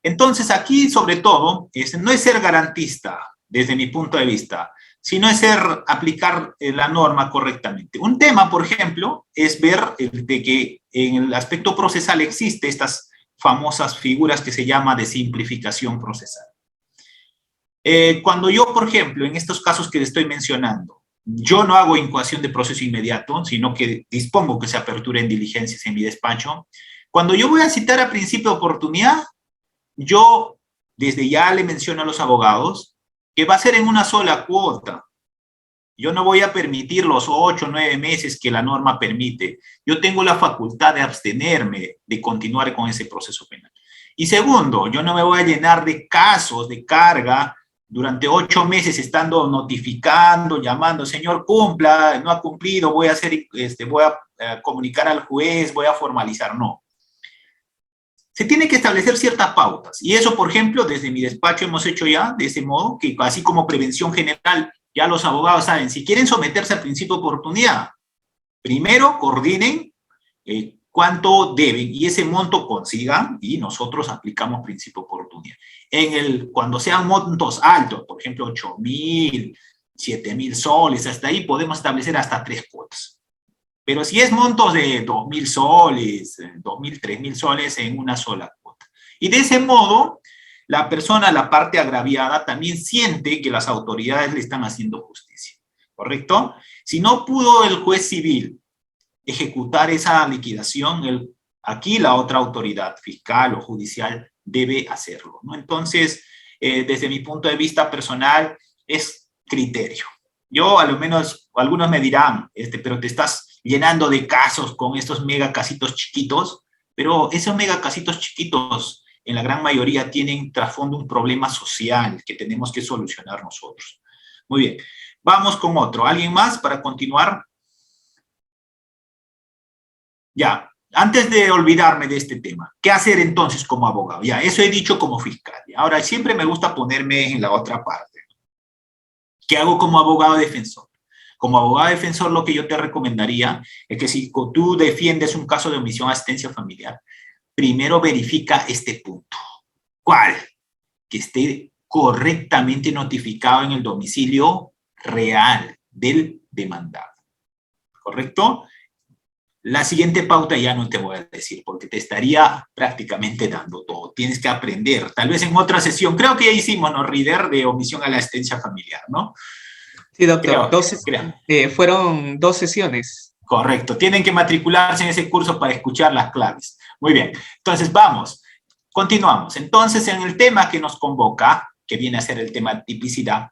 Entonces aquí, sobre todo, no es ser garantista, desde mi punto de vista, sino es aplicar la norma correctamente. Un tema, por ejemplo, es ver de que en el aspecto procesal existe estas famosas figuras que se llama de simplificación procesal. Cuando yo, por ejemplo, en estos casos que estoy mencionando, yo no hago incoación de proceso inmediato, sino que dispongo que se aperturen diligencias en mi despacho. Cuando yo voy a citar a principio de oportunidad, yo desde ya le menciono a los abogados que va a ser en una sola cuota. Yo no voy a permitir los 8 o 9 meses que la norma permite. Yo tengo la facultad de abstenerme de continuar con ese proceso penal. Y segundo, yo no me voy a llenar de casos de carga durante 8 meses estando notificando, llamando, señor, cumpla, no ha cumplido, voy a comunicar al juez, voy a formalizar. No. se tiene que establecer ciertas pautas. Y eso, por ejemplo, desde mi despacho hemos hecho ya de ese modo, que así como prevención general, ya los abogados saben, si quieren someterse al principio de oportunidad, primero coordinen cuánto deben y ese monto consigan y nosotros aplicamos principio de oportunidad. Cuando sean montos altos, por ejemplo, 8.000, 7.000 soles, hasta ahí podemos establecer hasta 3 cuotas. Pero si es montos de 2.000 soles, 2.000, 3.000 soles en una sola cuota. Y de ese modo, la persona, la parte agraviada, también siente que las autoridades le están haciendo justicia. ¿Correcto? Si no pudo el juez civil ejecutar esa liquidación, aquí la otra autoridad fiscal o judicial debe hacerlo, ¿no? Entonces, desde mi punto de vista personal, es criterio. Yo, a lo menos, algunos me dirán, pero te estás llenando de casos con estos mega casitos chiquitos, pero esos mega casitos chiquitos, en la gran mayoría, tienen trasfondo un problema social que tenemos que solucionar nosotros. Muy bien, vamos con otro. ¿Alguien más para continuar? Ya, antes de olvidarme de este tema, ¿qué hacer entonces como abogado? Ya, eso he dicho como fiscal. Ahora, siempre me gusta ponerme en la otra parte. ¿Qué hago como abogado defensor? Como abogado defensor, lo que yo te recomendaría es que si tú defiendes un caso de omisión a asistencia familiar, primero verifica este punto. ¿Cuál? Que esté correctamente notificado en el domicilio real del demandado. ¿Correcto? La siguiente pauta ya no te voy a decir porque te estaría prácticamente dando todo. Tienes que aprender. Tal vez en otra sesión, creo que ya hicimos, ¿no, Rider? De omisión a la asistencia familiar, ¿no? Sí, doctor, Creo. Fueron 2 sesiones. Correcto, tienen que matricularse en ese curso para escuchar las claves. Muy bien, entonces vamos, continuamos. Entonces, en el tema que nos convoca, que viene a ser el tema de tipicidad,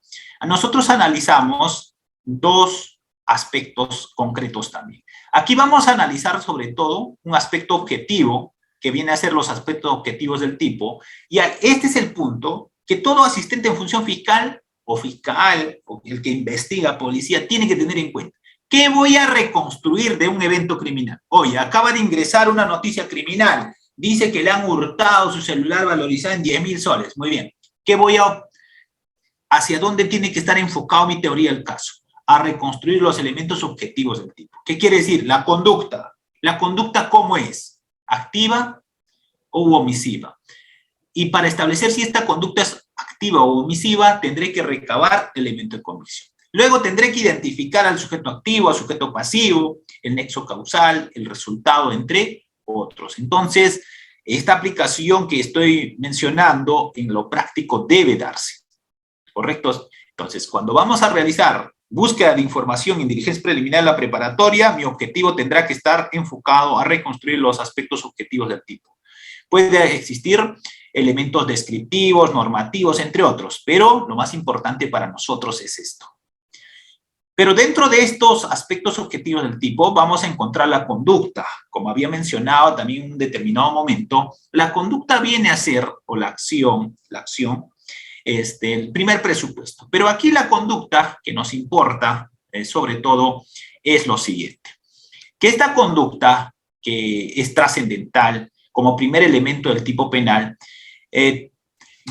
nosotros analizamos 2 aspectos concretos también. Aquí vamos a analizar sobre todo un aspecto objetivo, que viene a ser los aspectos objetivos del tipo, y este es el punto que todo asistente en función fiscal o fiscal, o el que investiga, policía, tiene que tener en cuenta. ¿Qué voy a reconstruir de un evento criminal? Oye, acaba de ingresar una noticia criminal, dice que le han hurtado su celular valorizado en 10.000 soles. Muy bien. ¿Hacia dónde tiene que estar enfocado mi teoría del caso? A reconstruir los elementos objetivos del tipo. ¿Qué quiere decir? La conducta. ¿La conducta cómo es? ¿Activa o omisiva? Y para establecer si esta conducta es activa o omisiva, tendré que recabar elementos de convicción. Luego tendré que identificar al sujeto activo, al sujeto pasivo, el nexo causal, el resultado, entre otros. Entonces, esta aplicación que estoy mencionando en lo práctico debe darse. ¿Correcto? Entonces, cuando vamos a realizar búsqueda de información en diligencia preliminar de la preparatoria, mi objetivo tendrá que estar enfocado a reconstruir los aspectos objetivos del tipo. Puede existir elementos descriptivos, normativos, entre otros, pero lo más importante para nosotros es esto. Pero dentro de estos aspectos objetivos del tipo vamos a encontrar la conducta. Como había mencionado también en un determinado momento, la conducta viene a ser, o la acción, el primer presupuesto. Pero aquí la conducta que nos importa, sobre todo, es lo siguiente. Que esta conducta, que es trascendental, como primer elemento del tipo penal,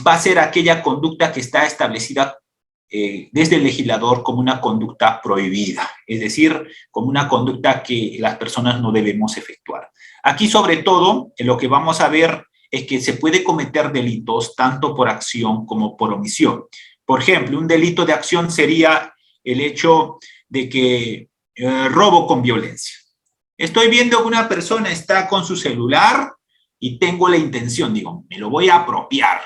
va a ser aquella conducta que está establecida desde el legislador como una conducta prohibida, es decir, como una conducta que las personas no debemos efectuar. Aquí, sobre todo, lo que vamos a ver es que se puede cometer delitos tanto por acción como por omisión. Por ejemplo, un delito de acción sería el hecho de que robo con violencia. Estoy viendo que una persona está con su celular y tengo la intención, digo, me lo voy a apropiar,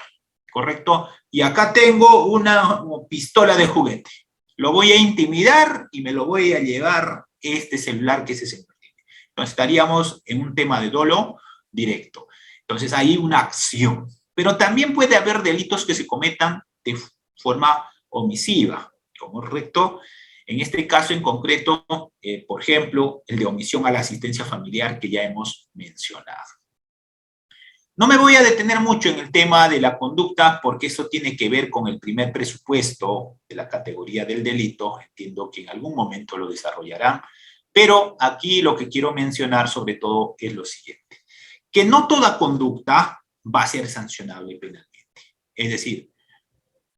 ¿correcto? Y acá tengo una pistola de juguete. Lo voy a intimidar y me lo voy a llevar este celular que se se permite. Entonces estaríamos en un tema de dolo directo. Entonces hay una acción. Pero también puede haber delitos que se cometan de forma omisiva, ¿correcto? En este caso en concreto, por ejemplo, el de omisión a la asistencia familiar que ya hemos mencionado. No me voy a detener mucho en el tema de la conducta porque eso tiene que ver con el primer presupuesto de la categoría del delito. Entiendo que en algún momento lo desarrollarán, pero aquí lo que quiero mencionar sobre todo es lo siguiente. que no toda conducta va a ser sancionable penalmente. Es decir,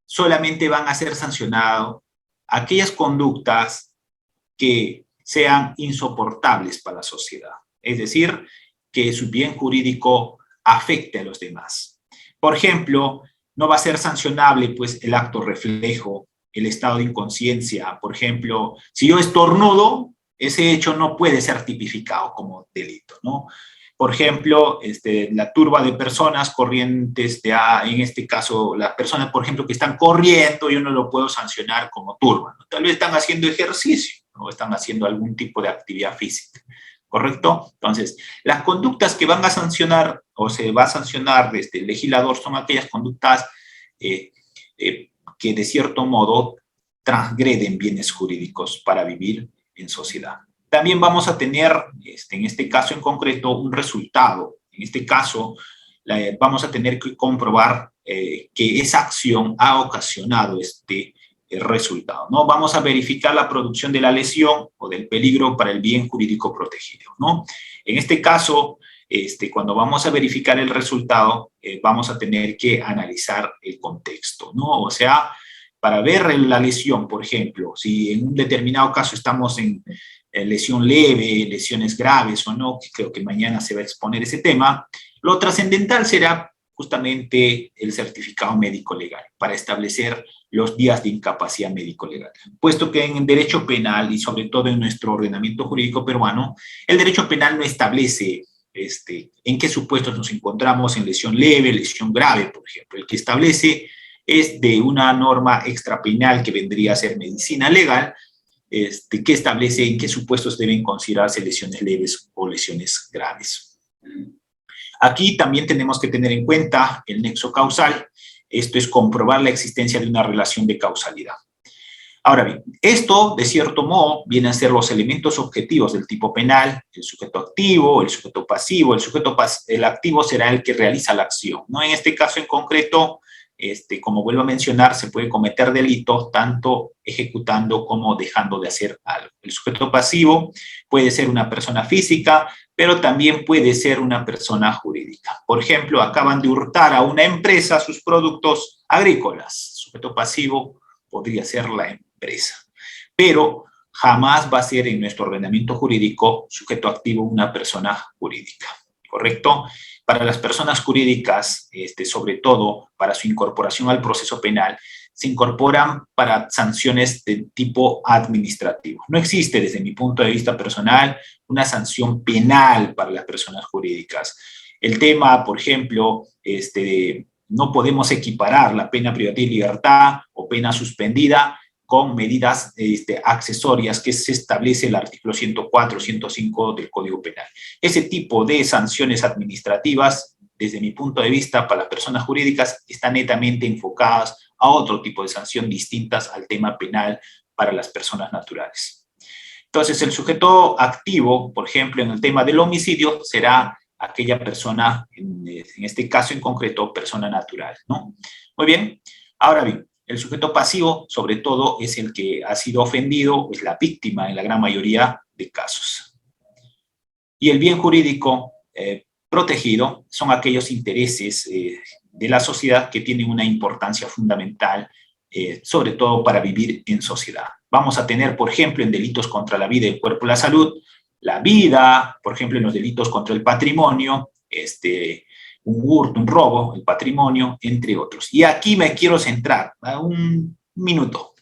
solamente van a ser sancionadas aquellas conductas que sean insoportables para la sociedad. Es decir, que su bien jurídico afecte a los demás. Por ejemplo, no va a ser sancionable pues, el acto reflejo, el estado de inconsciencia. Por ejemplo, si yo estornudo, ese hecho no puede ser tipificado como delito, ¿no? Por ejemplo, la turba de personas corrientes, en este caso, las personas, por ejemplo, que están corriendo, yo no lo puedo sancionar como turba, ¿no? Tal vez están haciendo ejercicio, o están haciendo algún tipo de actividad física, ¿correcto? Entonces, las conductas que van a sancionar, o se va a sancionar desde el legislador, son aquellas conductas que de cierto modo transgreden bienes jurídicos para vivir en sociedad. También vamos a tener, en este caso en concreto, un resultado. En este caso, vamos a tener que comprobar que esa acción ha ocasionado este resultado, ¿no? Vamos a verificar la producción de la lesión o del peligro para el bien jurídico protegido, ¿no? En este caso, cuando vamos a verificar el resultado, vamos a tener que analizar el contexto, ¿no? O sea, para ver la lesión, por ejemplo, si en un determinado caso estamos en lesión leve, lesiones graves o no, que creo que mañana se va a exponer ese tema, lo trascendental será justamente el certificado médico legal para establecer los días de incapacidad médico legal. Puesto que en el derecho penal y sobre todo en nuestro ordenamiento jurídico peruano, el derecho penal no establece en qué supuestos nos encontramos en lesión leve, lesión grave, por ejemplo. El que establece es de una norma extrapenal que vendría a ser medicina legal, que establece en qué supuestos deben considerarse lesiones leves o lesiones graves. Aquí también tenemos que tener en cuenta el nexo causal. Esto es comprobar la existencia de una relación de causalidad. Ahora bien, esto, de cierto modo, vienen a ser los elementos objetivos del tipo penal: el sujeto activo, el sujeto pasivo. El activo será el que realiza la acción, ¿no? En este caso en concreto, como vuelvo a mencionar, se puede cometer delitos tanto ejecutando como dejando de hacer algo. El sujeto pasivo puede ser una persona física, pero también puede ser una persona jurídica. Por ejemplo, acaban de hurtar a una empresa sus productos agrícolas. Sujeto pasivo podría ser la empresa, pero jamás va a ser en nuestro ordenamiento jurídico sujeto activo una persona jurídica, ¿correcto? Para las personas jurídicas, sobre todo para su incorporación al proceso penal, se incorporan para sanciones de tipo administrativo. No existe, desde mi punto de vista personal, una sanción penal para las personas jurídicas. El tema, por ejemplo, no podemos equiparar la pena privativa de libertad o pena suspendida con medidas accesorias que se establece el artículo 104, 105 del Código Penal. Ese tipo de sanciones administrativas, desde mi punto de vista, para las personas jurídicas, están netamente enfocadas a otro tipo de sanción distintas al tema penal para las personas naturales. Entonces, el sujeto activo, por ejemplo, en el tema del homicidio, será aquella persona, en este caso en concreto, persona natural, ¿no? Muy bien. Ahora bien, el sujeto pasivo, sobre todo, es el que ha sido ofendido, es la víctima en la gran mayoría de casos. Y el bien jurídico protegido son aquellos intereses de la sociedad que tienen una importancia fundamental, sobre todo para vivir en sociedad. Vamos a tener, por ejemplo, en delitos contra la vida, el cuerpo y la salud, la vida, por ejemplo, en los delitos contra el patrimonio, un hurto, un robo, el patrimonio, entre otros. Y aquí me quiero centrar, un minuto.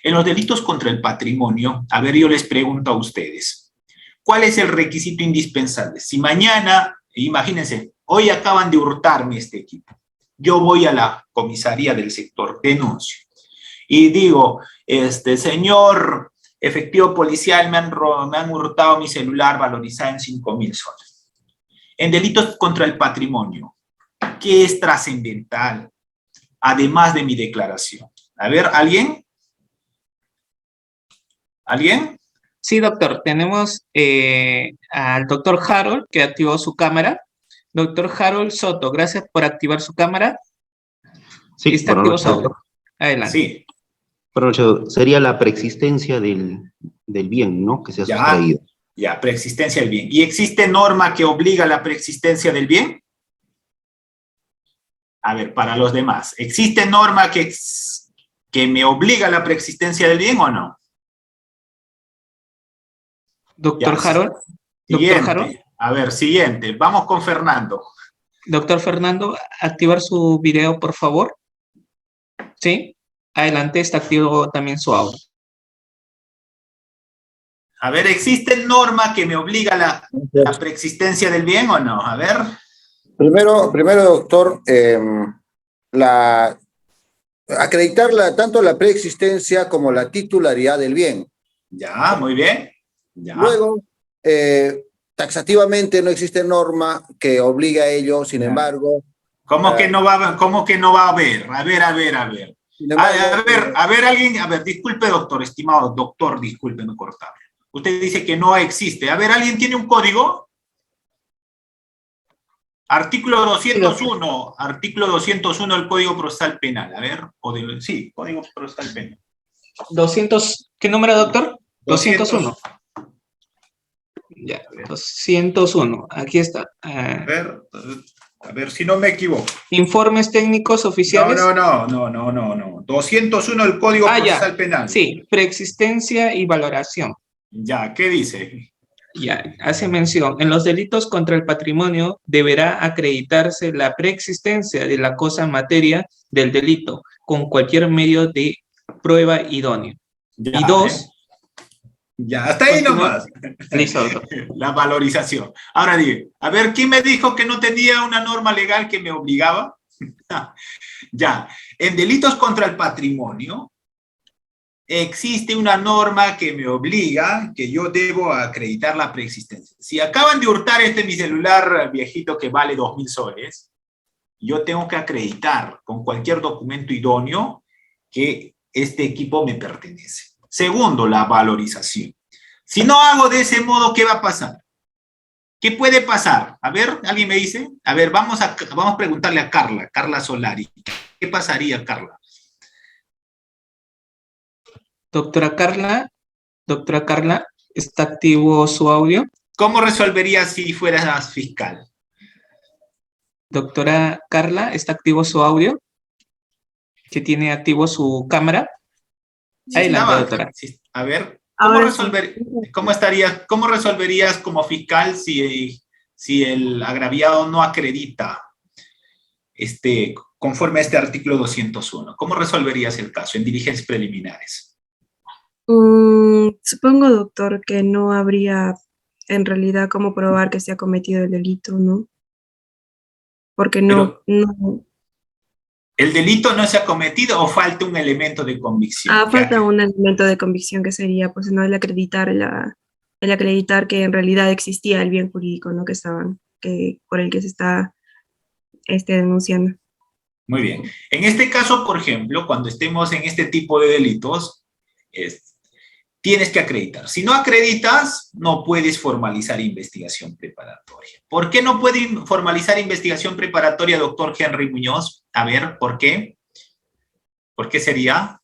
En los delitos contra el patrimonio, a ver, yo les pregunto a ustedes, ¿cuál es el requisito indispensable? Si mañana, imagínense, hoy acaban de hurtarme este equipo, yo voy a la comisaría del sector, denuncio, y digo, señor efectivo policial, me han hurtado mi celular valorizado en 5.000 soles. En delitos contra el patrimonio, ¿qué es trascendental? Además de mi declaración. A ver, ¿alguien? ¿Alguien? Sí, doctor. Tenemos al doctor Harold, que activó su cámara. Doctor Harold Soto, gracias por activar su cámara. Sí, Está activo su audio. Adelante. Sí. Sería la preexistencia del bien, ¿no? Que se ha sustraído. Ya, preexistencia del bien. ¿Y existe norma que obliga a la preexistencia del bien? A ver, para los demás, ¿existe norma que me obliga a la preexistencia del bien o no? Doctor Ya, Harold. Doctor Harold. Siguiente. A ver, siguiente. Vamos con Fernando. Doctor Fernando, activar su video, por favor. ¿Sí? Adelante, está activo también su audio. A ver, ¿existe norma que me obliga a la preexistencia del bien o no? A ver. Primero, doctor, acreditar tanto la preexistencia como la titularidad del bien. Ya, muy bien. Ya. Luego, taxativamente no existe norma que obligue a ello, sin embargo. ¿Cómo que no va a haber? A ver. Sin embargo, Disculpe, doctor, estimado doctor, disculpe no cortarme. Usted dice que no existe. A ver, ¿alguien tiene un código? Artículo 201, artículo 201 del Código Procesal Penal. A ver, sí, Código Procesal Penal. 200, ¿qué número, doctor? 201. Ya, 201, aquí está. A ver si no me equivoco. Informes técnicos oficiales. No. 201 del Código Procesal Penal. Sí, preexistencia y valoración. Ya, ¿qué dice? Ya, hace mención, en los delitos contra el patrimonio deberá acreditarse la preexistencia de la cosa materia del delito con cualquier medio de prueba idóneo. Ya, y dos, ya, hasta ahí nomás. Listo, doctor. La valorización. Ahora dime, a ver, ¿quién me dijo que no tenía una norma legal que me obligaba? Ya, en delitos contra el patrimonio existe una norma que me obliga, que yo debo acreditar la preexistencia. Si acaban de hurtar mi celular viejito que vale 2.000 soles, yo tengo que acreditar con cualquier documento idóneo que este equipo me pertenece. Segundo, la valorización. Si no hago de ese modo, ¿qué va a pasar? ¿Qué puede pasar? A ver, ¿alguien me dice? A ver, vamos a preguntarle a Carla Solari. ¿Qué pasaría, Carla? Doctora Carla, ¿está activo su audio? ¿Cómo resolverías si fueras fiscal? Doctora Carla, ¿está activo su audio? ¿Que tiene activo su cámara? Adelante, doctora. A ver, ¿cómo resolverías como fiscal si el agraviado no acredita conforme a este artículo 201? ¿Cómo resolverías el caso en diligencias preliminares? Supongo, doctor, que no habría en realidad cómo probar que se ha cometido el delito, ¿no? Porque no. ¿El delito no se ha cometido o falta un elemento de convicción? Falta un elemento de convicción que sería, pues, no el acreditar que en realidad existía el bien jurídico, ¿no? Por el que se está denunciando. Muy bien. En este caso, por ejemplo, cuando estemos en este tipo de delitos, tienes que acreditar. Si no acreditas, no puedes formalizar investigación preparatoria. ¿Por qué no puede formalizar investigación preparatoria, doctor Henry Muñoz? A ver, ¿por qué? ¿Por qué sería?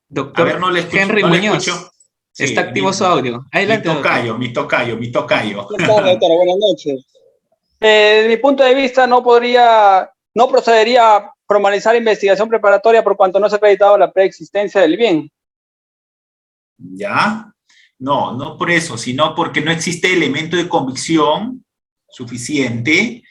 Doctor a ver, no le escucho, Henry no le Muñoz. escucho. Sí, está activo su audio. Adelante, mi tocayo. ¿Qué tal, doctora? Buenas noches. Desde mi punto de vista, no procedería a formalizar investigación preparatoria por cuanto no se ha acreditado la preexistencia del bien. ¿Ya? No por eso, sino porque no existe elemento de convicción suficiente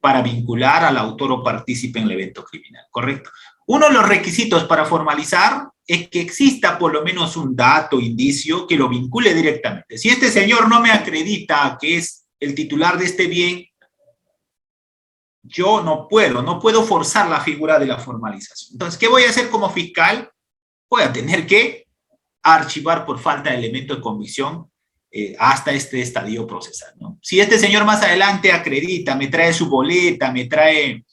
para vincular al autor o partícipe en el evento criminal, ¿correcto? Uno de los requisitos para formalizar es que exista por lo menos un dato, indicio, que lo vincule directamente. Si este señor no me acredita que es el titular de este bien, yo no puedo forzar la figura de la formalización. Entonces, ¿qué voy a hacer como fiscal? Voy a tener que archivar por falta de elemento de convicción hasta este estadio procesal, ¿no? Si este señor más adelante acredita, me trae su boleta, me trae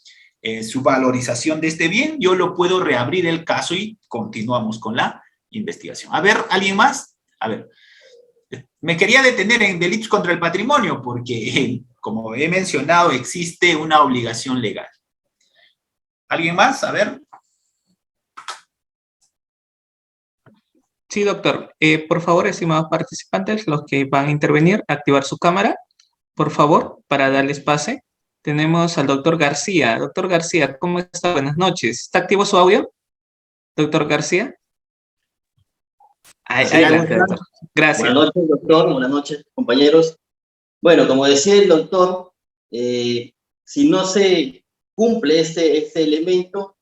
su valorización de este bien, yo lo puedo reabrir el caso y continuamos con la investigación. A ver, ¿alguien más? A ver, me quería detener en delitos contra el patrimonio porque, como he mencionado, existe una obligación legal. ¿Alguien más? A ver. Sí, doctor. Por favor, estimados participantes, los que van a intervenir, activar su cámara, por favor, para darles pase. Tenemos al doctor García. Doctor García, ¿cómo está? Buenas noches. ¿Está activo su audio, doctor García? Adelante, doctor. Gracias. Buenas noches, doctor. Buenas noches, compañeros. Bueno, como decía el doctor, si no se cumple este elemento,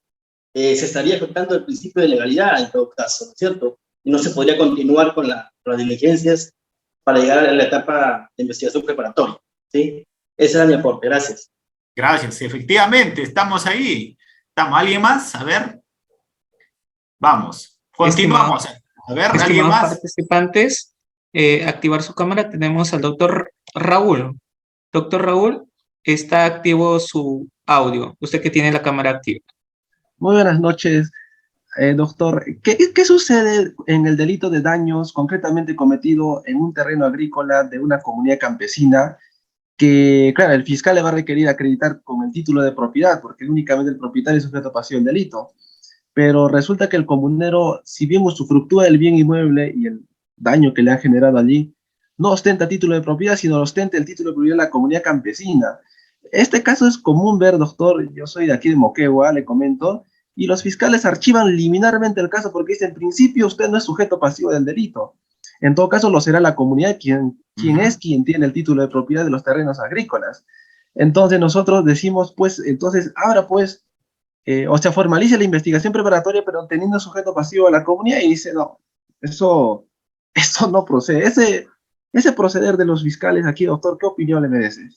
se estaría afectando el principio de legalidad en todo caso, ¿no es cierto? Y no se podría continuar con las diligencias para llegar a la etapa de investigación preparatoria, ¿sí? Ese era mi aporte. Gracias. Gracias. Efectivamente, estamos ahí. ¿Estamos? ¿Alguien más? A ver. Vamos. Continuamos. A ver, ¿alguien Estimados más? participantes, activar su cámara. Tenemos al doctor Raúl. Doctor Raúl, está activo su audio. Usted que tiene la cámara activa. Muy buenas noches, doctor. ¿Qué sucede en el delito de daños concretamente cometido en un terreno agrícola de una comunidad campesina? Que, claro, el fiscal le va a requerir acreditar con el título de propiedad, porque únicamente el propietario es sujeto pasivo del delito. Pero resulta que el comunero, si bien usufructúa el bien inmueble y el daño que le han generado allí, no ostenta título de propiedad, sino ostenta el título de propiedad de la comunidad campesina. Este caso es común ver, doctor. Yo soy de aquí de Moquegua, le comento, y los fiscales archivan liminarmente el caso porque dicen, en principio usted no es sujeto pasivo del delito. En todo caso, lo será la comunidad quien tiene el título de propiedad de los terrenos agrícolas. Entonces nosotros decimos, pues, entonces, ahora pues, o sea, formalice la investigación preparatoria, pero teniendo sujeto pasivo a la comunidad, y dice, no, eso no procede. Ese proceder de los fiscales aquí, doctor, ¿qué opinión le merece?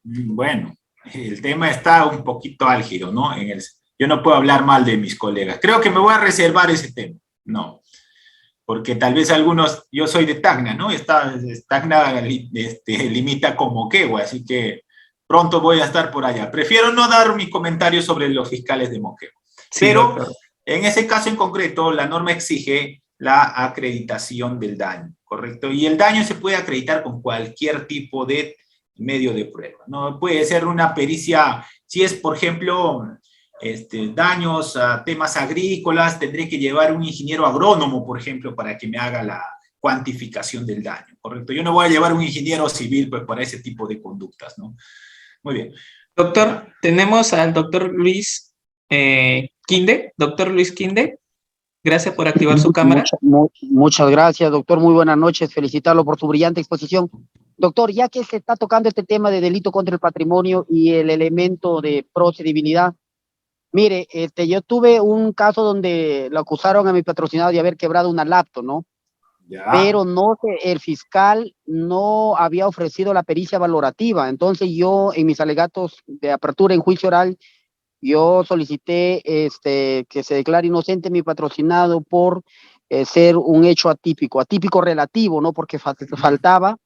Bueno, el tema está un poquito álgido, ¿no? Yo no puedo hablar mal de mis colegas. Creo que me voy a reservar ese tema. No. Porque tal vez algunos, yo soy de Tacna, ¿no? Tacna limita con Moquegua, así que pronto voy a estar por allá. Prefiero no dar mi comentario sobre los fiscales de Moquegua. Sí, pero doctor. En ese caso en concreto, la norma exige la acreditación del daño, ¿correcto? Y el daño se puede acreditar con cualquier tipo de medio de prueba, ¿no? Puede ser una pericia, si es, por ejemplo, daños a temas agrícolas, tendré que llevar un ingeniero agrónomo, por ejemplo, para que me haga la cuantificación del daño, ¿correcto? Yo no voy a llevar un ingeniero civil pues, para ese tipo de conductas, ¿no? Muy bien. Doctor, tenemos al doctor Luis Quinde. Doctor Luis Quinde, gracias por activar su cámara. Muchas gracias, doctor. Muy buenas noches. Felicitarlo por su brillante exposición. Doctor, ya que se está tocando este tema de delito contra el patrimonio y el elemento de procedibilidad, mire, yo tuve un caso donde lo acusaron a mi patrocinado de haber quebrado una laptop, ¿no? Ya. Pero no, el fiscal no había ofrecido la pericia valorativa. Entonces yo, en mis alegatos de apertura en juicio oral, yo solicité que se declare inocente mi patrocinado por ser un hecho atípico relativo, ¿no? Porque faltaba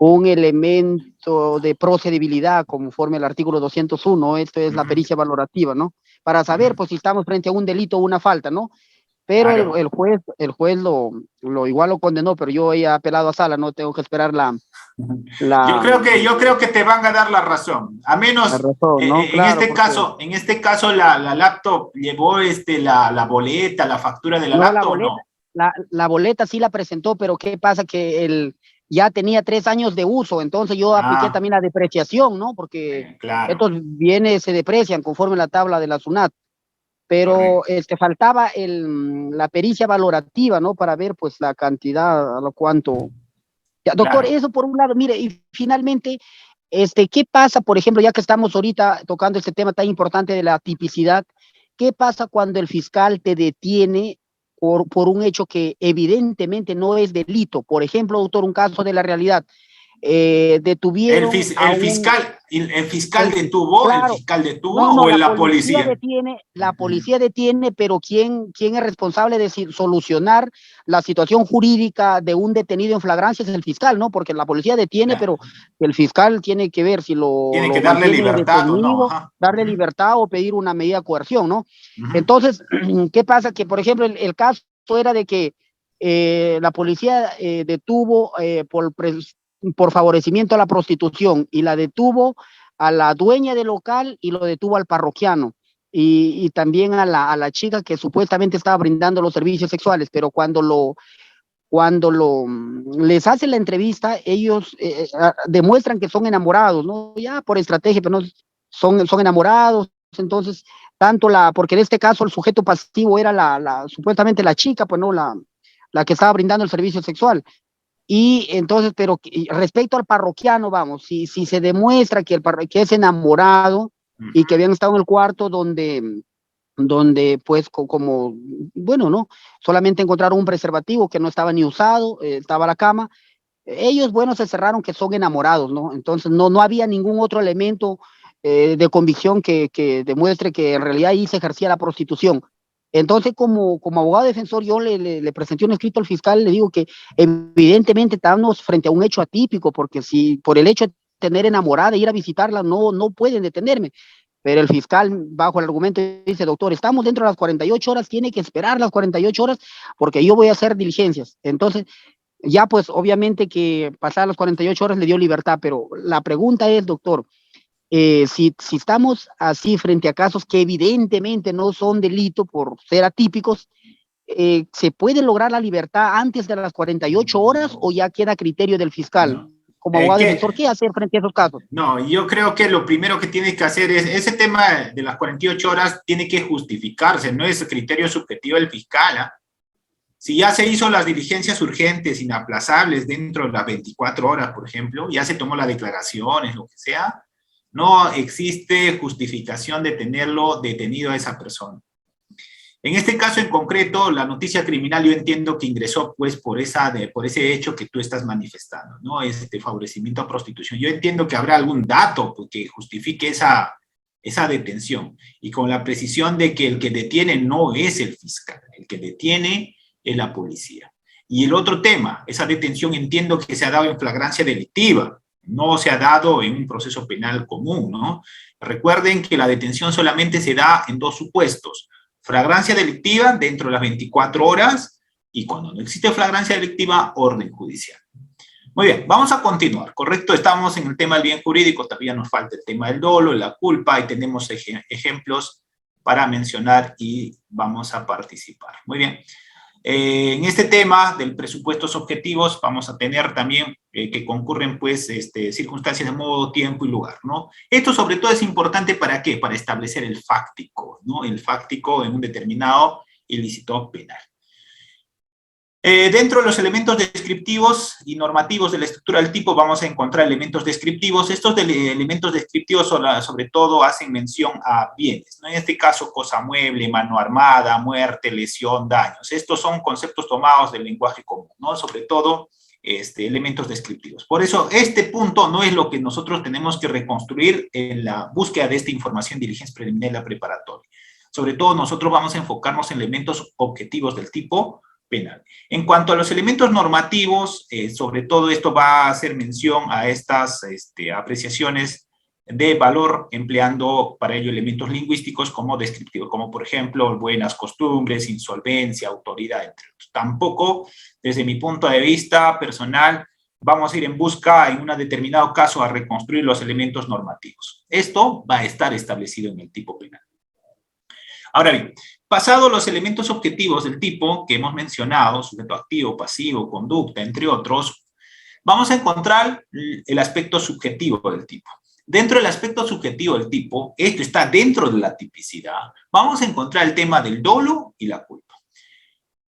un elemento de procedibilidad conforme al artículo 201, esto es la pericia valorativa, ¿no? Para saber, pues, si estamos frente a un delito o una falta, ¿no? Pero Claro. el juez igual lo condenó, pero yo he apelado a sala, no tengo que esperar Yo creo que te van a dar la razón. A menos, la razón, ¿no? en Claro, este caso la laptop llevó la boleta, la factura de la laptop, ¿o no? La boleta sí la presentó, pero ¿qué pasa? Que ya tenía 3 años de uso, entonces yo apliqué también la depreciación, ¿no? Porque claro. estos bienes se deprecian conforme la tabla de la SUNAT. Pero faltaba la pericia valorativa, ¿no? Para ver, pues, la cantidad, a lo cuánto. Ya, doctor, Claro. eso por un lado. Mire, y finalmente, ¿qué pasa, por ejemplo, ya que estamos ahorita tocando este tema tan importante de la tipicidad, qué pasa cuando el fiscal te detiene por un hecho que evidentemente no es delito? Por ejemplo, doctor, un caso de la realidad. Detuvieron el fiscal detuvo, claro. el fiscal detuvo No, o la policía. La policía detiene, pero ¿quién es responsable de solucionar la situación jurídica de un detenido en flagrancia? Es el fiscal, ¿no? Porque la policía detiene, pero el fiscal tiene que ver si Tiene que darle libertad o no. Ajá. Darle libertad o pedir una medida de coerción, ¿no? Entonces, ¿qué pasa? Que, por ejemplo, el caso era de que la policía detuvo por favorecimiento a la prostitución y la detuvo a la dueña del local y lo detuvo al parroquiano y también a la chica que supuestamente estaba brindando los servicios sexuales, pero cuando cuando les hacen la entrevista, ellos demuestran que son enamorados, ¿no? Ya por estrategia, pero no son enamorados, entonces, porque en este caso el sujeto pasivo era supuestamente la chica, pues no, la que estaba brindando el servicio sexual. Y entonces, pero respecto al parroquiano, vamos, si se demuestra que es enamorado y que habían estado en el cuarto donde pues como, bueno, ¿no? Solamente encontraron un preservativo que no estaba ni usado, estaba la cama. Ellos, bueno, se cerraron que son enamorados, ¿no? Entonces no había ningún otro elemento de convicción que demuestre que en realidad ahí se ejercía la prostitución. Entonces, como abogado defensor, yo le presenté un escrito al fiscal, le digo que evidentemente estamos frente a un hecho atípico, porque si por el hecho de tener enamorada e ir a visitarla, no pueden detenerme. Pero el fiscal, bajo el argumento, dice, doctor, estamos dentro de las 48 horas, tiene que esperar las 48 horas, porque yo voy a hacer diligencias. Entonces, ya pues obviamente que pasadas las 48 horas le dio libertad, pero la pregunta es, doctor, si estamos así frente a casos que evidentemente no son delito por ser atípicos, ¿se puede lograr la libertad antes de las 48 horas o ya queda a criterio del fiscal? No. Como abogado defensor, ¿qué hacer frente a esos casos? No, yo creo que lo primero que tiene que hacer es, ese tema de las 48 horas tiene que justificarse, no es criterio subjetivo del fiscal, ¿eh? Si ya se hizo las diligencias urgentes, inaplazables dentro de las 24 horas, por ejemplo, ya se tomó las declaraciones, lo que sea, no existe justificación de tenerlo detenido a esa persona. En este caso en concreto, la noticia criminal yo entiendo que ingresó pues por ese hecho que tú estás manifestando, ¿no? Favorecimiento a prostitución. Yo entiendo que habrá algún dato que justifique esa detención, y con la precisión de que el que detiene no es el fiscal, el que detiene es la policía. Y el otro tema, esa detención entiendo que se ha dado en flagrancia delictiva, no se ha dado en un proceso penal común, ¿no? Recuerden que la detención solamente se da en dos supuestos: flagrancia delictiva dentro de las 24 horas y cuando no existe flagrancia delictiva, orden judicial. Muy bien, vamos a continuar, ¿correcto? Estamos en el tema del bien jurídico, todavía nos falta el tema del dolo, la culpa, y tenemos ejemplos para mencionar y vamos a participar. Muy bien. En este tema del presupuestos objetivos vamos a tener también que concurren pues circunstancias de modo, tiempo y lugar, ¿no? Esto sobre todo es importante ¿para qué? Para establecer el fáctico, ¿no? El fáctico en un determinado ilícito penal. Dentro de los elementos descriptivos y normativos de la estructura del tipo vamos a encontrar elementos descriptivos. Estos elementos descriptivos sobre todo hacen mención a bienes, ¿no? En este caso, cosa mueble, mano armada, muerte, lesión, daños. Estos son conceptos tomados del lenguaje común, ¿no? Sobre todo elementos descriptivos. Por eso este punto no es lo que nosotros tenemos que reconstruir en la búsqueda de esta información, diligencia preliminar y la preparatoria. Sobre todo nosotros vamos a enfocarnos en elementos objetivos del tipo penal. En cuanto a los elementos normativos, sobre todo esto va a hacer mención a estas apreciaciones de valor, empleando para ello elementos lingüísticos como descriptivos, como por ejemplo buenas costumbres, insolvencia, autoridad, entre otros. Tampoco, desde mi punto de vista personal, vamos a ir en busca en un determinado caso a reconstruir los elementos normativos. Esto va a estar establecido en el tipo penal. Ahora bien, pasados los elementos objetivos del tipo que hemos mencionado, sujeto activo, pasivo, conducta, entre otros, vamos a encontrar el aspecto subjetivo del tipo. Dentro del aspecto subjetivo del tipo, esto está dentro de la tipicidad, vamos a encontrar el tema del dolo y la culpa.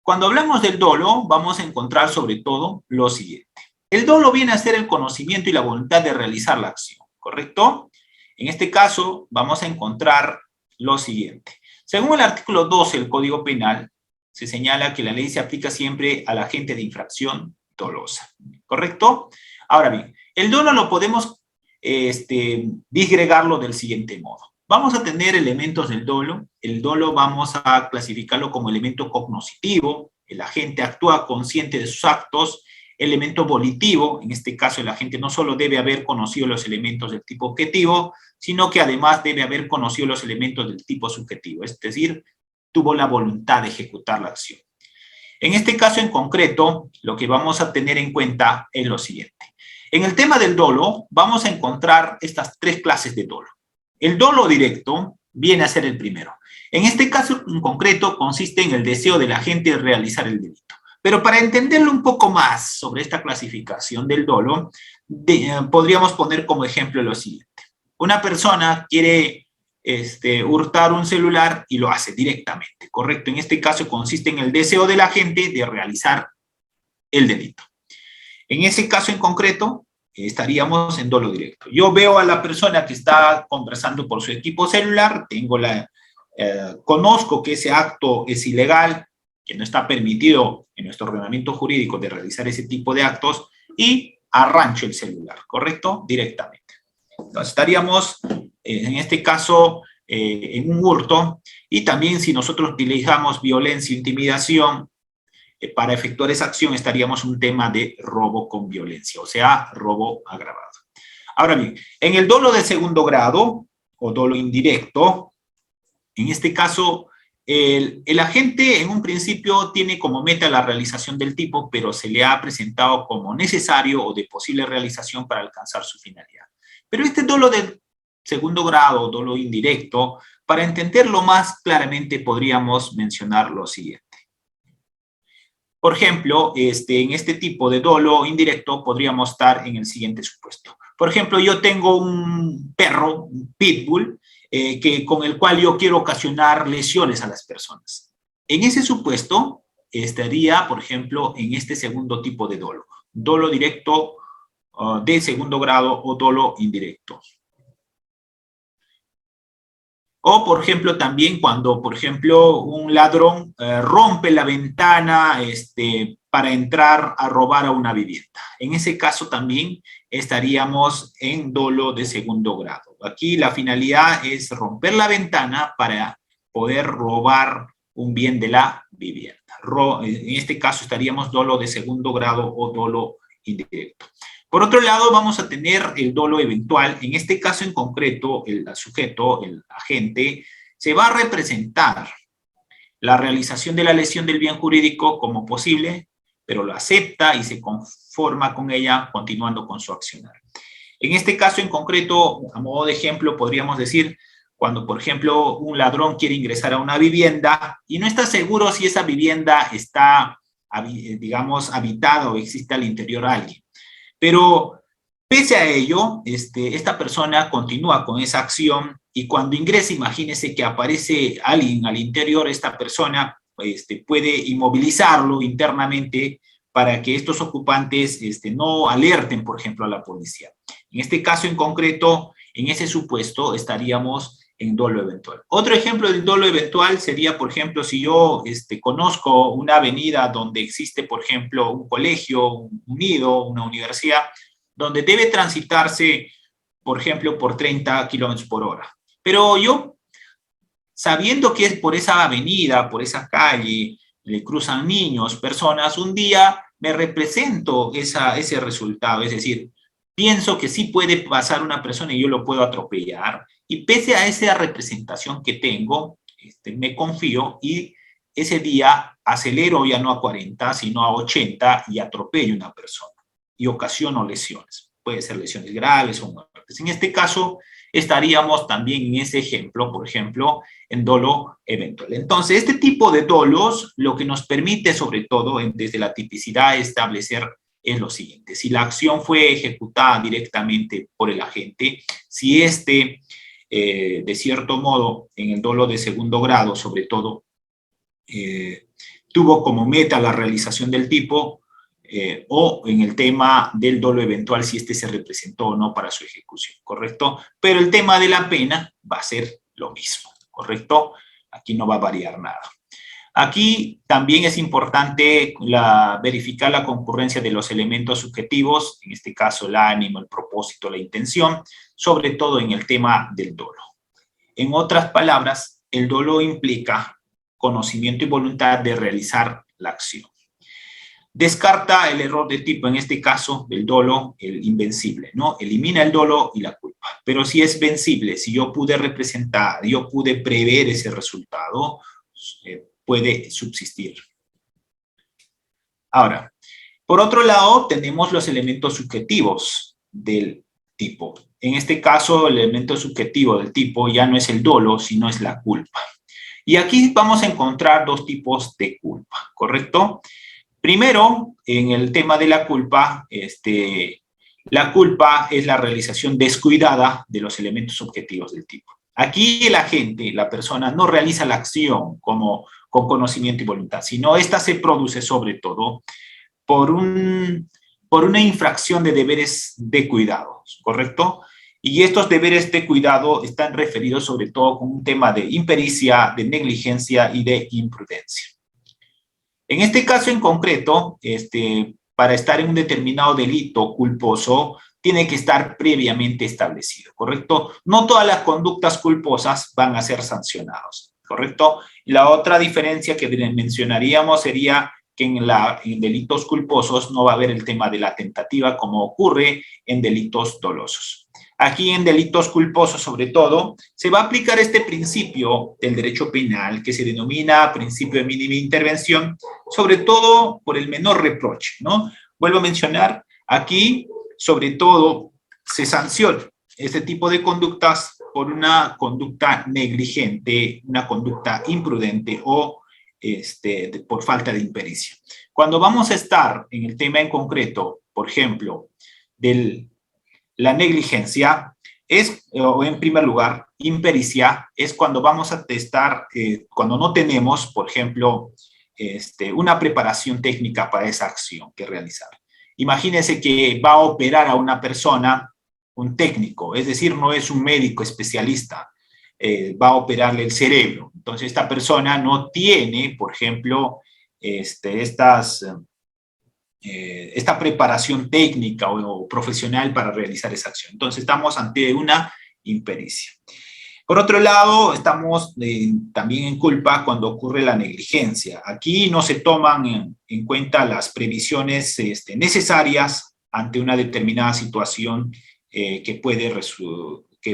Cuando hablamos del dolo, vamos a encontrar sobre todo lo siguiente. El dolo viene a ser el conocimiento y la voluntad de realizar la acción, ¿correcto? En este caso, vamos a encontrar lo siguiente. Según el artículo 12 del Código Penal, se señala que la ley se aplica siempre al agente de infracción dolosa, ¿correcto? Ahora bien, el dolo lo podemos disgregarlo del siguiente modo. Vamos a tener elementos del dolo. El dolo vamos a clasificarlo como elemento cognoscitivo. El agente actúa consciente de sus actos. Elemento volitivo, en este caso el agente no solo debe haber conocido los elementos del tipo objetivo, sino que además debe haber conocido los elementos del tipo subjetivo, es decir, tuvo la voluntad de ejecutar la acción. En este caso en concreto, lo que vamos a tener en cuenta es lo siguiente. En el tema del dolo, vamos a encontrar estas tres clases de dolo. El dolo directo viene a ser el primero. En este caso en concreto consiste en el deseo del agente de realizar el delito. Pero para entenderlo un poco más sobre esta clasificación del dolo, podríamos poner como ejemplo lo siguiente. Una persona quiere hurtar un celular y lo hace directamente, ¿correcto? En este caso consiste en el deseo de la gente de realizar el delito. En ese caso en concreto, estaríamos en dolo directo. Yo veo a la persona que está conversando por su equipo celular, conozco que ese acto es ilegal, que no está permitido en nuestro ordenamiento jurídico de realizar ese tipo de actos, y arrancho el celular, ¿correcto? Directamente. Entonces estaríamos, en este caso, en un hurto, y también si nosotros utilizamos violencia e intimidación, para efectuar esa acción estaríamos en un tema de robo con violencia, o sea, robo agravado. Ahora bien, en el dolo de segundo grado, o dolo indirecto, en este caso, el agente en un principio tiene como meta la realización del tipo, pero se le ha presentado como necesario o de posible realización para alcanzar su finalidad. Pero este dolo de segundo grado, o dolo indirecto, para entenderlo más claramente podríamos mencionar lo siguiente. Por ejemplo, en este tipo de dolo indirecto podríamos estar en el siguiente supuesto. Por ejemplo, yo tengo un perro, un pitbull, con el cual yo quiero ocasionar lesiones a las personas. En ese supuesto estaría, por ejemplo, en este segundo tipo de dolo directo de segundo grado o dolo indirecto. O, por ejemplo, también cuando, por ejemplo, un ladrón rompe la ventana para entrar a robar a una vivienda. En ese caso también estaríamos en dolo de segundo grado. Aquí la finalidad es romper la ventana para poder robar un bien de la vivienda. En este caso estaríamos dolo de segundo grado o dolo indirecto. Por otro lado, vamos a tener el dolo eventual. En este caso en concreto, el sujeto, el agente, se va a representar la realización de la lesión del bien jurídico como posible, pero lo acepta y se conforma con ella continuando con su accionar. En este caso en concreto, a modo de ejemplo, podríamos decir cuando, por ejemplo, un ladrón quiere ingresar a una vivienda y no está seguro si esa vivienda está, digamos, habitada o existe al interior alguien. Pero pese a ello, esta persona continúa con esa acción y cuando ingresa, imagínese que aparece alguien al interior, esta persona puede inmovilizarlo internamente para que estos ocupantes no alerten, por ejemplo, a la policía. En este caso en concreto, en ese supuesto, estaríamos en dolo eventual. Otro ejemplo del dolo eventual sería, por ejemplo, si yo conozco una avenida donde existe, por ejemplo, un colegio, un nido, una universidad, donde debe transitarse, por ejemplo, por 30 kilómetros por hora. Pero yo, sabiendo que es por esa avenida, por esa calle, le cruzan niños, personas, un día me represento ese resultado, es decir, pienso que sí puede pasar una persona y yo lo puedo atropellar, y pese a esa representación que tengo, me confío y ese día acelero ya no a 40, sino a 80 y atropello a una persona y ocasiono lesiones. Puede ser lesiones graves o muertes. En este caso, estaríamos también en ese ejemplo, por ejemplo, en dolo eventual. Entonces, este tipo de dolos lo que nos permite, sobre todo, desde la tipicidad, establecer es lo siguiente. Si la acción fue ejecutada directamente por el agente, si de cierto modo, en el dolo de segundo grado, sobre todo, tuvo como meta la realización del tipo, o en el tema del dolo eventual, si se representó o no para su ejecución, ¿correcto? Pero el tema de la pena va a ser lo mismo, ¿correcto? Aquí no va a variar nada. Aquí también es importante verificar la concurrencia de los elementos subjetivos, en este caso el ánimo, el propósito, la intención, sobre todo en el tema del dolo. En otras palabras, el dolo implica conocimiento y voluntad de realizar la acción. Descarta el error de tipo, en este caso del dolo, el invencible, ¿no? Elimina el dolo y la culpa. Pero si es vencible, si yo pude representar, yo pude prever ese resultado, puede subsistir. Ahora, por otro lado, tenemos los elementos subjetivos del tipo. En este caso, el elemento subjetivo del tipo ya no es el dolo, sino es la culpa. Y aquí vamos a encontrar dos tipos de culpa, ¿correcto? Primero, en el tema de la culpa es la realización descuidada de los elementos objetivos del tipo. Aquí el agente, la persona, no realiza la acción con conocimiento y voluntad, sino esta se produce sobre todo por una infracción de deberes de cuidado, ¿correcto? Y estos deberes de cuidado están referidos sobre todo con un tema de impericia, de negligencia y de imprudencia. En este caso en concreto, para estar en un determinado delito culposo, tiene que estar previamente establecido, ¿correcto? No todas las conductas culposas van a ser sancionadas, ¿correcto? La otra diferencia que mencionaríamos sería que en delitos culposos no va a haber el tema de la tentativa como ocurre en delitos dolosos. Aquí en delitos culposos, sobre todo, se va a aplicar este principio del derecho penal que se denomina principio de mínima intervención, sobre todo por el menor reproche, ¿no? Vuelvo a mencionar, aquí, sobre todo, se sanciona este tipo de conductas por una conducta negligente, una conducta imprudente o por falta de impericia. Cuando vamos a estar en el tema en concreto, por ejemplo, la negligencia o en primer lugar, impericia es cuando vamos a testar, cuando no tenemos, por ejemplo, una preparación técnica para esa acción que realizar. Imagínense que va a operar a una persona, un técnico, es decir, no es un médico especialista, va a operarle el cerebro. Entonces, esta persona no tiene, por ejemplo, esta preparación técnica o profesional para realizar esa acción. Entonces, estamos ante una impericia. Por otro lado, estamos también en culpa cuando ocurre la negligencia. Aquí no se toman en cuenta las previsiones necesarias ante una determinada situación que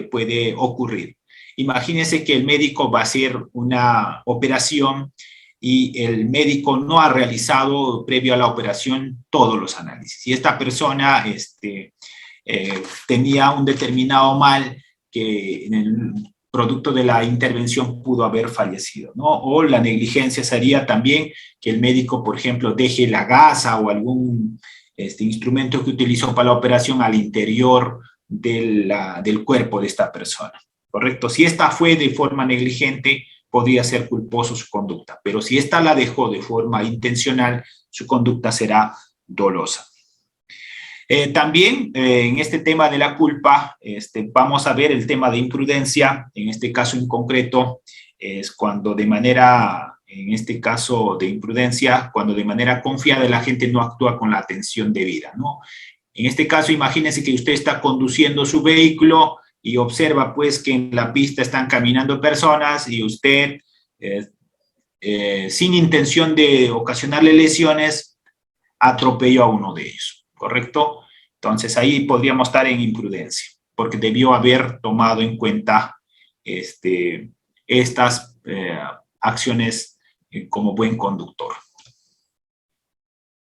puede ocurrir. Imagínense que el médico va a hacer una operación y el médico no ha realizado previo a la operación todos los análisis. Y esta persona tenía un determinado mal que en el producto de la intervención pudo haber fallecido, ¿no? O la negligencia sería también que el médico, por ejemplo, deje la gasa o algún instrumento que utilizó para la operación al interior del cuerpo de esta persona, ¿correcto? Si esta fue de forma negligente, podría ser culposo su conducta, pero si esta la dejó de forma intencional, su conducta será dolosa. También en este tema de la culpa, vamos a ver el tema de imprudencia. En este caso en concreto, es cuando de manera, en este caso de imprudencia, cuando de manera confiada la gente no actúa con la atención debida, ¿no? En este caso, imagínense que usted está conduciendo su vehículo y observa pues que en la pista están caminando personas y usted, sin intención de ocasionarle lesiones, atropelló a uno de ellos, ¿correcto? Entonces ahí podríamos estar en imprudencia, porque debió haber tomado en cuenta estas acciones como buen conductor.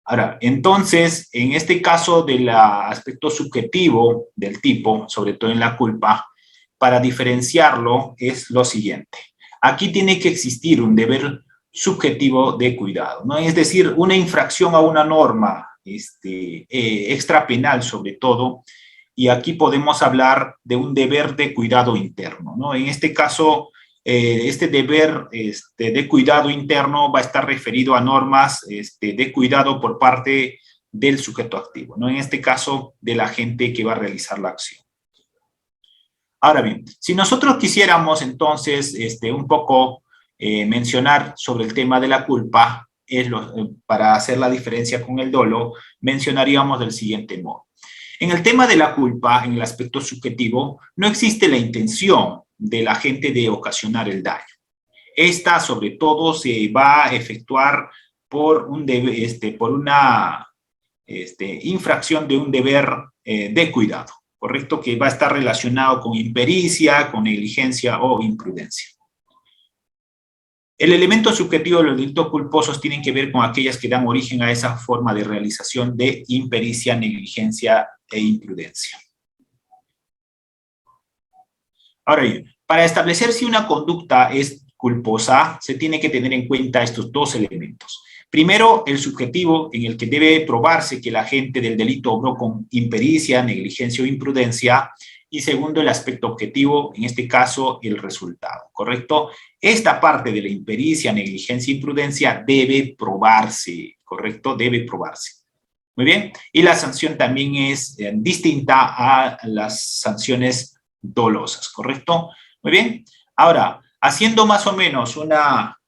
Ahora, entonces, en este caso del aspecto subjetivo del tipo, sobre todo en la culpa, para diferenciarlo es lo siguiente. Aquí tiene que existir un deber subjetivo de cuidado, ¿no? Es decir, una infracción a una norma extrapenal sobre todo, y aquí podemos hablar de un deber de cuidado interno, ¿no? En este caso, este deber de cuidado interno va a estar referido a normas de cuidado por parte del sujeto activo, ¿no? En este caso, del agente que va a realizar la acción. Ahora bien, si nosotros quisiéramos entonces un poco mencionar sobre el tema de la culpa, para hacer la diferencia con el dolo, mencionaríamos del siguiente modo. En el tema de la culpa, en el aspecto subjetivo, no existe la intención del agente de ocasionar el daño. Esta, sobre todo, se va a efectuar por una infracción de un deber de cuidado, ¿correcto? Que va a estar relacionado con impericia, con negligencia o imprudencia. El elemento subjetivo de los delitos culposos tienen que ver con aquellas que dan origen a esa forma de realización de impericia, negligencia e imprudencia. Ahora bien, para establecer si una conducta es culposa, se tiene que tener en cuenta estos dos elementos. Primero, el subjetivo, en el que debe probarse que el agente del delito obró con impericia, negligencia o imprudencia. Y segundo, el aspecto objetivo, en este caso, el resultado, ¿correcto? Esta parte de la impericia, negligencia e imprudencia debe probarse, ¿correcto? Debe probarse. Muy bien. Y la sanción también es distinta a las sanciones dolosas, ¿correcto? Muy bien. Ahora, haciendo más o menos una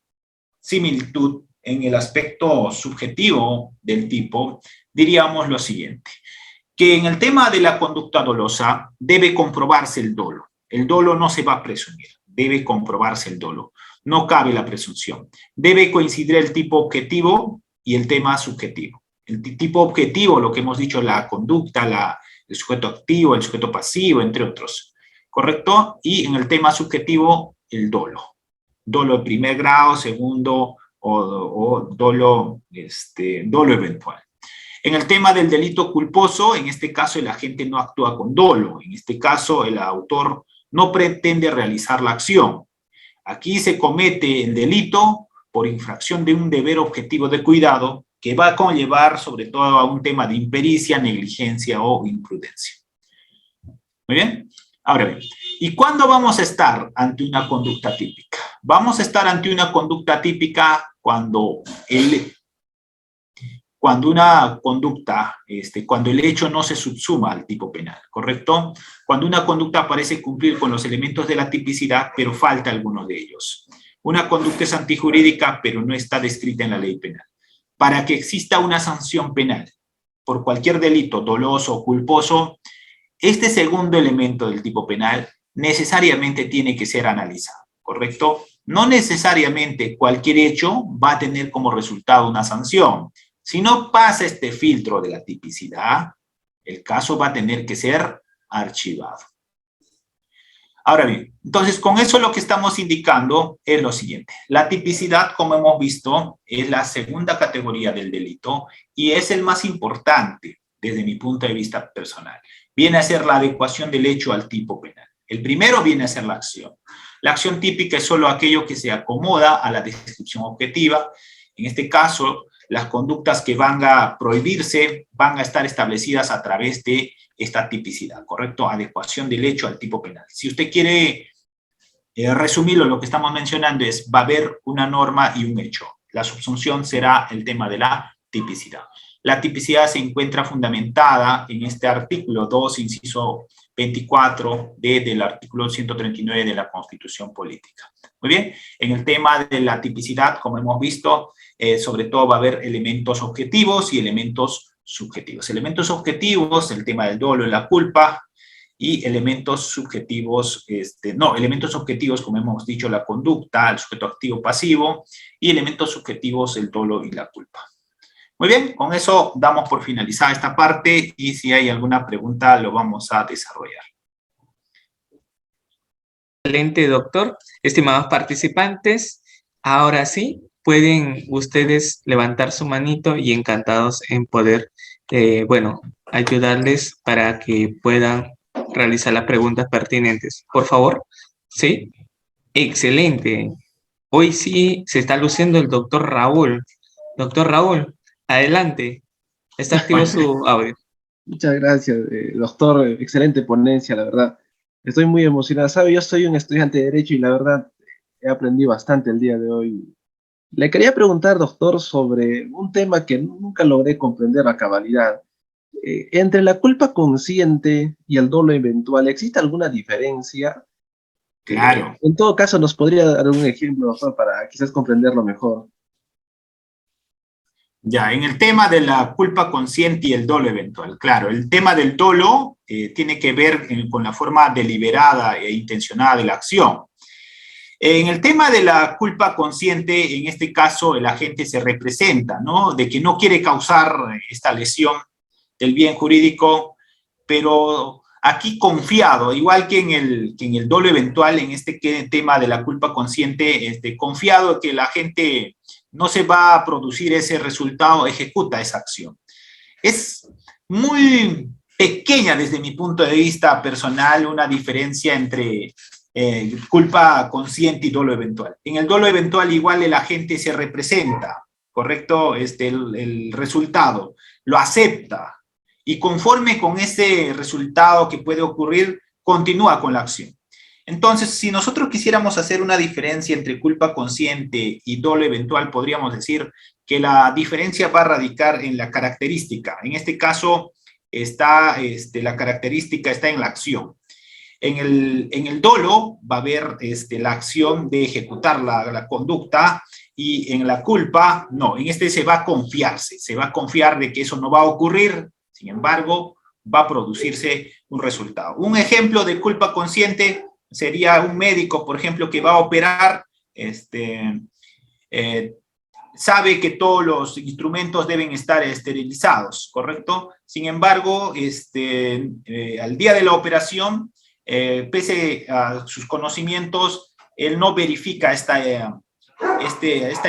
similitud en el aspecto subjetivo del tipo, diríamos lo siguiente, que en el tema de la conducta dolosa debe comprobarse el dolo. El dolo no se va a presumir, debe comprobarse el dolo. No cabe la presunción. Debe coincidir el tipo objetivo y el tema subjetivo. El tipo objetivo, lo que hemos dicho, la conducta, el sujeto activo, el sujeto pasivo, entre otros. ¿Correcto? Y en el tema subjetivo, el dolo. Dolo de primer grado, segundo o dolo eventual. En el tema del delito culposo, en este caso el agente no actúa con dolo. En este caso el autor no pretende realizar la acción. Aquí se comete el delito por infracción de un deber objetivo de cuidado que va a conllevar sobre todo a un tema de impericia, negligencia o imprudencia. Muy bien. Ahora bien, ¿y cuándo vamos a estar ante una conducta típica? Vamos a estar ante una conducta típica cuando una conducta, cuando el hecho no se subsuma al tipo penal, ¿correcto? Cuando una conducta parece cumplir con los elementos de la tipicidad, pero falta alguno de ellos. Una conducta es antijurídica, pero no está descrita en la ley penal. Para que exista una sanción penal por cualquier delito doloso o culposo, este segundo elemento del tipo penal necesariamente tiene que ser analizado, ¿correcto? No necesariamente cualquier hecho va a tener como resultado una sanción. Si no pasa este filtro de la tipicidad, el caso va a tener que ser archivado. Ahora bien, entonces con eso lo que estamos indicando es lo siguiente. La tipicidad, como hemos visto, es la segunda categoría del delito y es el más importante desde mi punto de vista personal. Viene a ser la adecuación del hecho al tipo penal. El primero viene a ser la acción. La acción típica es solo aquello que se acomoda a la descripción objetiva. En este caso, las conductas que van a prohibirse van a estar establecidas a través de esta tipicidad, ¿correcto? Adecuación del hecho al tipo penal. Si usted quiere resumirlo, lo que estamos mencionando es, va a haber una norma y un hecho. La subsunción será el tema de la tipicidad. La tipicidad se encuentra fundamentada en este artículo 2, inciso 24 del artículo 139 de la Constitución Política. Muy bien, en el tema de la tipicidad, como hemos visto, sobre todo va a haber elementos objetivos y elementos subjetivos. Elementos objetivos, el tema del dolo y la culpa, y elementos subjetivos, elementos objetivos, como hemos dicho, la conducta, el sujeto activo pasivo, y elementos subjetivos, el dolo y la culpa. Muy bien, con eso damos por finalizada esta parte y si hay alguna pregunta lo vamos a desarrollar. Excelente, doctor. Estimados participantes, ahora sí, pueden ustedes levantar su manito y encantados en poder, ayudarles para que puedan realizar las preguntas pertinentes. Por favor, ¿sí? Excelente. Hoy sí se está luciendo el doctor Raúl. Doctor Raúl, adelante. Está activo su audio. Muchas gracias, doctor. Excelente ponencia, la verdad. Estoy muy emocionado. ¿Sabe? Yo soy un estudiante de Derecho y la verdad he aprendido bastante el día de hoy. Le quería preguntar, doctor, sobre un tema que nunca logré comprender a cabalidad. Entre la culpa consciente y el dolo eventual, ¿existe alguna diferencia? Claro. En todo caso, ¿nos podría dar un ejemplo, doctor, para quizás comprenderlo mejor? Ya, en el tema de la culpa consciente y el dolo eventual, claro, el tema del dolo tiene que ver con la forma deliberada e intencionada de la acción. En el tema de la culpa consciente, en este caso el agente se representa, ¿no? De que no quiere causar esta lesión del bien jurídico, pero aquí confiado, igual que en el dolo eventual, en este tema de la culpa consciente, confiado que el agente no se va a producir ese resultado, ejecuta esa acción. Es muy pequeña desde mi punto de vista personal una diferencia entre culpa consciente y dolo eventual. En el dolo eventual igual el agente se representa, ¿correcto? El resultado, lo acepta, y conforme con ese resultado que puede ocurrir, continúa con la acción. Entonces, si nosotros quisiéramos hacer una diferencia entre culpa consciente y dolo eventual, podríamos decir que la diferencia va a radicar en la característica. En este caso, la característica está en la acción. En el dolo va a haber la acción de ejecutar la conducta, y en la culpa, no, en se va a confiarse, se va a confiar de que eso no va a ocurrir, sin embargo, va a producirse un resultado. Un ejemplo de culpa consciente sería un médico, por ejemplo, que va a operar, sabe que todos los instrumentos deben estar esterilizados, ¿correcto? Sin embargo, al día de la operación, pese a sus conocimientos, él no verifica esta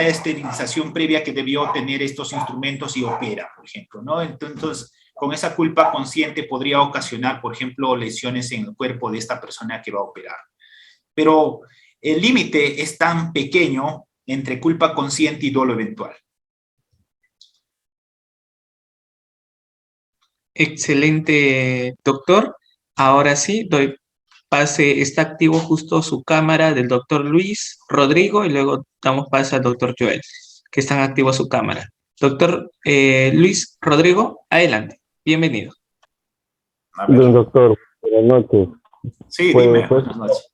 esterilización previa que debió tener estos instrumentos y opera, por ejemplo, ¿no? Entonces, con esa culpa consciente podría ocasionar, por ejemplo, lesiones en el cuerpo de esta persona que va a operar. Pero el límite es tan pequeño entre culpa consciente y dolo eventual. Excelente, doctor. Ahora sí, doy pase, está activo justo su cámara del doctor Luis Rodrigo, y luego damos pase al doctor Joel, que están activos su cámara. Doctor Luis Rodrigo, adelante. Bienvenido. Bien, doctor, buenas noches. Sí, pues, dime, buenas noches.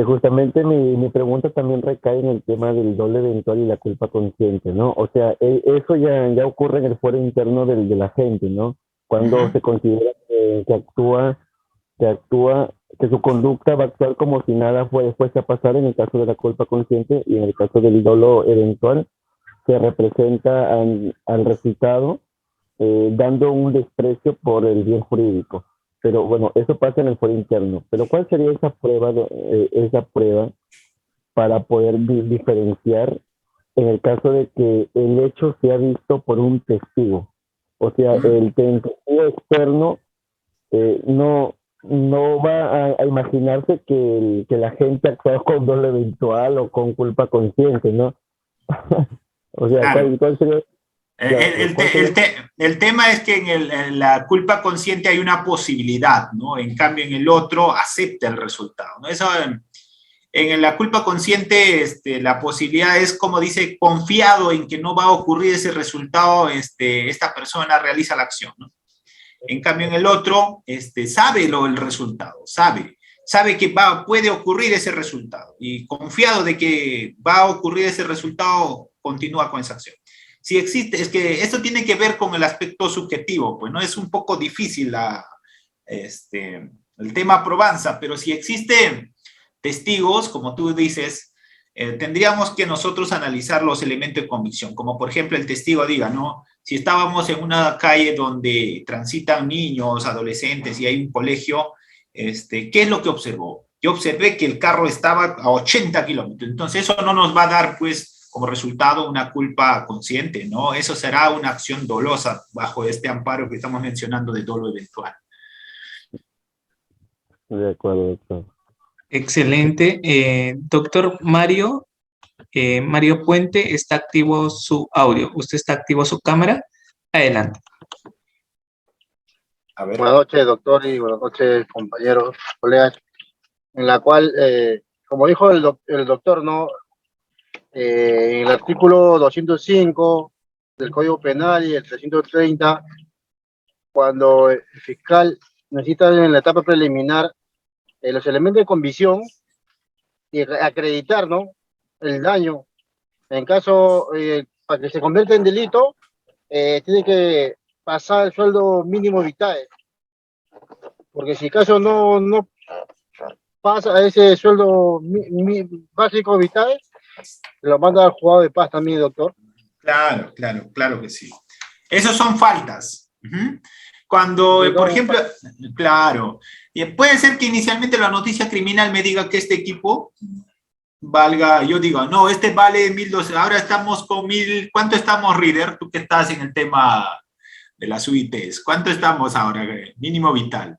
Justamente mi pregunta también recae en el tema del dolo eventual y la culpa consciente, ¿no? O sea, eso ya ocurre en el fuero interno de la gente, ¿no? Cuando se considera que su conducta va a actuar como si nada fuese a pasar en el caso de la culpa consciente, y en el caso del dolo eventual se representa al resultado dando un desprecio por el bien jurídico. Pero bueno, eso pasa en el fuero interno. Pero ¿cuál sería esa prueba para poder diferenciar en el caso de que el hecho sea visto por un testigo? O sea, el testigo externo no va a imaginarse que la gente actúa con dolo eventual o con culpa consciente, ¿no? O sea, claro. ¿cuál sería? El tema es que en la culpa consciente hay una posibilidad, ¿no? En cambio, en el otro acepta el resultado, ¿no? Eso, en la culpa consciente, la posibilidad es, como dice, confiado en que no va a ocurrir ese resultado, esta persona realiza la acción, ¿no? En cambio, en el otro, sabe el resultado, sabe que puede ocurrir ese resultado, y confiado de que va a ocurrir ese resultado, continúa con esa acción. Si existe, es que esto tiene que ver con el aspecto subjetivo, pues no es un poco difícil el tema probanza, pero si existen testigos, como tú dices, tendríamos que nosotros analizar los elementos de convicción, como por ejemplo el testigo diga, ¿no? Si estábamos en una calle donde transitan niños, adolescentes y hay un colegio, ¿qué es lo que observó? Yo observé que el carro estaba a 80 kilómetros, entonces eso no nos va a dar, pues, como resultado una culpa consciente, ¿no? Eso será una acción dolosa bajo este amparo que estamos mencionando de dolo eventual. De acuerdo, doctor. Excelente. Doctor Mario Puente, está activo su audio. ¿Usted está activo su cámara? Adelante. A ver. Buenas noches, doctor, y buenas noches, compañeros, colegas, en la cual, como dijo el doctor, ¿no? En el artículo 205 del Código Penal y el 330, cuando el fiscal necesita en la etapa preliminar los elementos de convicción y acreditar, ¿no?, el daño, en caso, para que se convierta en delito, tiene que pasar el sueldo mínimo vitae, porque si caso no pasa ese sueldo básico vitae, lo manda al juzgado de paz también, doctor. Claro que sí. Esos son faltas. Cuando, por ejemplo, claro, puede ser que inicialmente la noticia criminal me diga que este equipo valga, yo digo, no, vale 1.200, ahora estamos con 1.000, ¿cuánto estamos, Reader? Tú que estás en el tema de las UITs, ¿cuánto estamos ahora? Mínimo vital.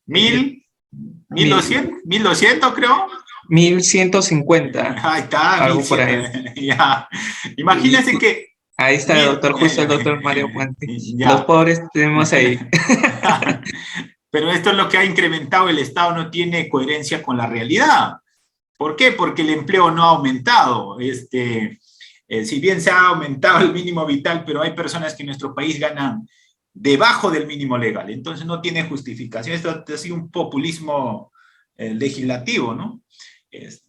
1.200 creo. 1150. Ahí está, Algo por ahí. ya. Imagínense que... Ahí está el doctor, justo el doctor Mario Puente. Ya. Los pobres tenemos ahí. Pero esto es lo que ha incrementado el Estado, no tiene coherencia con la realidad. ¿Por qué? Porque el empleo no ha aumentado. Si bien se ha aumentado el mínimo vital, pero hay personas que en nuestro país ganan debajo del mínimo legal. Entonces no tiene justificación. Esto ha sido un populismo legislativo, ¿no?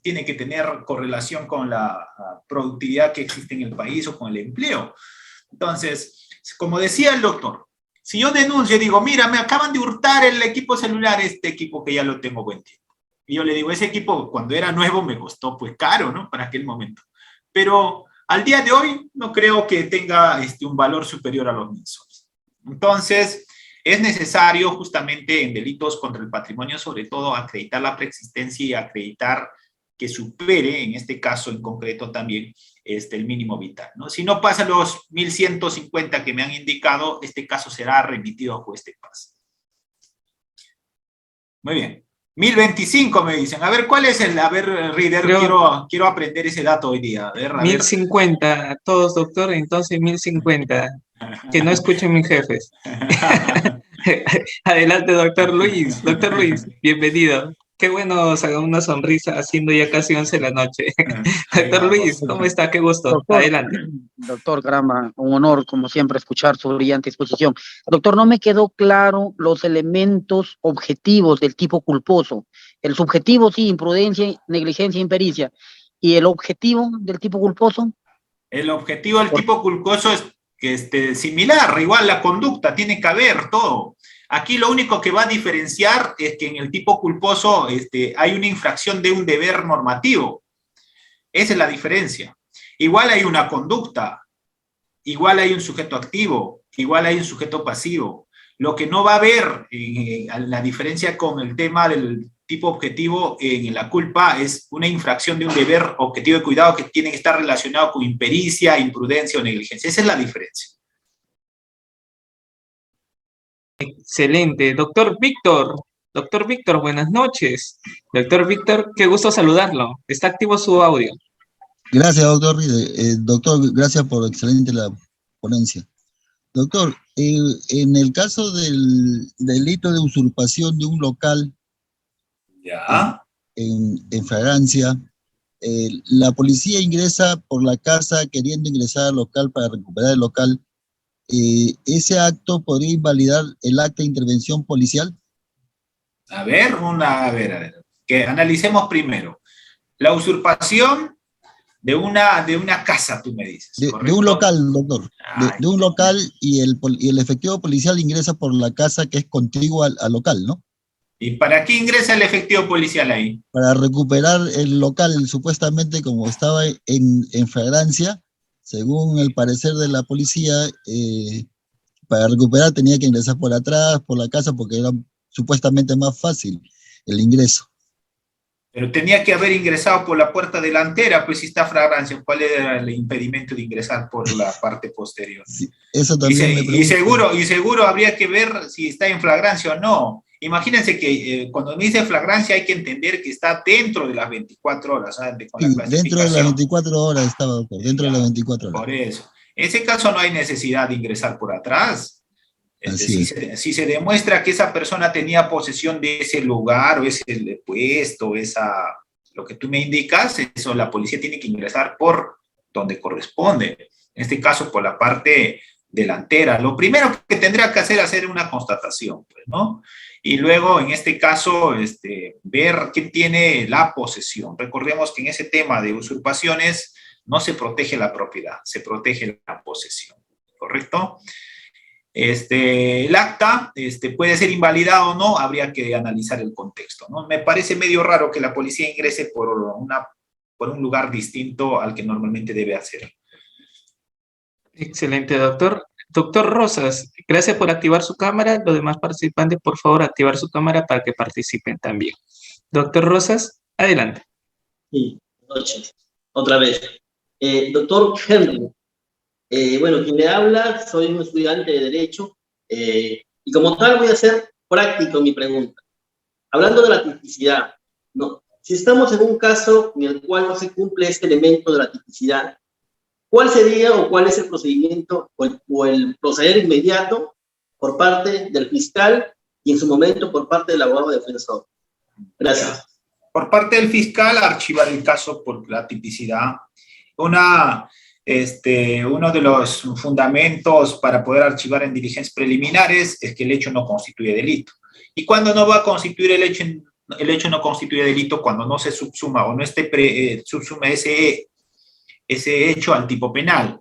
Tiene que tener correlación con la productividad que existe en el país o con el empleo. Entonces, como decía el doctor, si yo denuncio y digo, mira, me acaban de hurtar el equipo celular, este equipo que ya lo tengo buen tiempo. Y yo le digo, ese equipo cuando era nuevo me costó pues caro, ¿no? Para aquel momento. Pero al día de hoy no creo que tenga un valor superior a los 1.000 soles. Entonces, es necesario justamente en delitos contra el patrimonio, sobre todo, acreditar la preexistencia y acreditar que supere, en este caso en concreto también, el mínimo vital, ¿no? Si no pasa los 1.150 que me han indicado, este caso será remitido a juez de paz. Muy bien. 1.025 me dicen. A ver, ¿cuál es el? A ver, Reader, quiero aprender ese dato hoy día. A ver, 1.050 a todos, doctor, entonces 1.050. Que no escuchen mis jefes. Adelante, doctor Luis. Doctor Luis, bienvenido. Qué bueno sacar una sonrisa haciendo ya casi 11 de la noche. Doctor Luis, ¿cómo está? Qué gusto. Doctor, adelante. Doctor, caramba, un honor, como siempre, escuchar su brillante exposición. Doctor, no me quedó claro los elementos objetivos del tipo culposo. El subjetivo, sí, imprudencia, negligencia, impericia. ¿Y el objetivo del tipo culposo? El objetivo del tipo culposo es que similar, igual la conducta, tiene que haber todo. Aquí lo único que va a diferenciar es que en el tipo culposo hay una infracción de un deber normativo. Esa es la diferencia. Igual hay una conducta, igual hay un sujeto activo, igual hay un sujeto pasivo. Lo que no va a haber, la diferencia con el tema del tipo objetivo en la culpa, es una infracción de un deber objetivo de cuidado que tiene que estar relacionado con impericia, imprudencia o negligencia. Esa es la diferencia. Excelente. Doctor Víctor, buenas noches. Doctor Víctor, qué gusto saludarlo. Está activo su audio. Gracias, doctor. Doctor, gracias por excelente la ponencia. Doctor, en el caso del delito de usurpación de un local en flagrancia, la policía ingresa por la casa queriendo ingresar al local para recuperar el local. ¿Ese acto podría invalidar el acta de intervención policial? A ver, que analicemos primero. La usurpación de una casa, tú me dices. De un local, doctor. De un local y el efectivo policial ingresa por la casa que es contigua al local, ¿no? ¿Y para qué ingresa el efectivo policial ahí? Para recuperar el local, supuestamente como estaba en flagrancia, según el parecer de la policía, para recuperar tenía que ingresar por atrás, por la casa, porque era supuestamente más fácil el ingreso. Pero tenía que haber ingresado por la puerta delantera, pues si está flagrancia, ¿cuál era el impedimento de ingresar por la parte posterior? Sí, eso también y seguro habría que ver si está en flagrancia o no. Imagínense que cuando me dice flagrancia hay que entender que está dentro de las 24 horas. ¿Sabes? Con sí, dentro de las 24 horas estaba, doctor, dentro de las 24 horas. Por eso. En ese caso no hay necesidad de ingresar por atrás. Si se demuestra que esa persona tenía posesión de ese lugar o ese puesto, lo que tú me indicas, eso la policía tiene que ingresar por donde corresponde. En este caso, por la parte delantera. Lo primero que tendría que hacer una constatación, pues, ¿no? Y luego, en este caso, ver quién tiene la posesión. Recordemos que en ese tema de usurpaciones no se protege la propiedad, se protege la posesión, ¿correcto? El acta puede ser invalidado o no, habría que analizar el contexto, ¿no? Me parece medio raro que la policía ingrese por un lugar distinto al que normalmente debe hacer. Excelente, doctor. Doctor Rosas, gracias por activar su cámara. Los demás participantes, por favor, activar su cámara para que participen también. Doctor Rosas, adelante. Sí, buenas noches. Otra vez. Doctor Henry, bueno, quien me habla, soy un estudiante de Derecho, y como tal voy a ser práctico en mi pregunta. Hablando de la tipicidad, ¿no? si estamos en un caso en el cual no se cumple este elemento de la tipicidad, ¿cuál sería o cuál es el procedimiento o el proceder inmediato por parte del fiscal y en su momento por parte del abogado defensor? Gracias. Por parte del fiscal, archivar el caso por la tipicidad. Uno de los fundamentos para poder archivar en diligencias preliminares es que el hecho no constituye delito. ¿Y cuando no va a constituir el hecho no constituye delito? Cuando no se subsuma o no subsume ese hecho al tipo penal.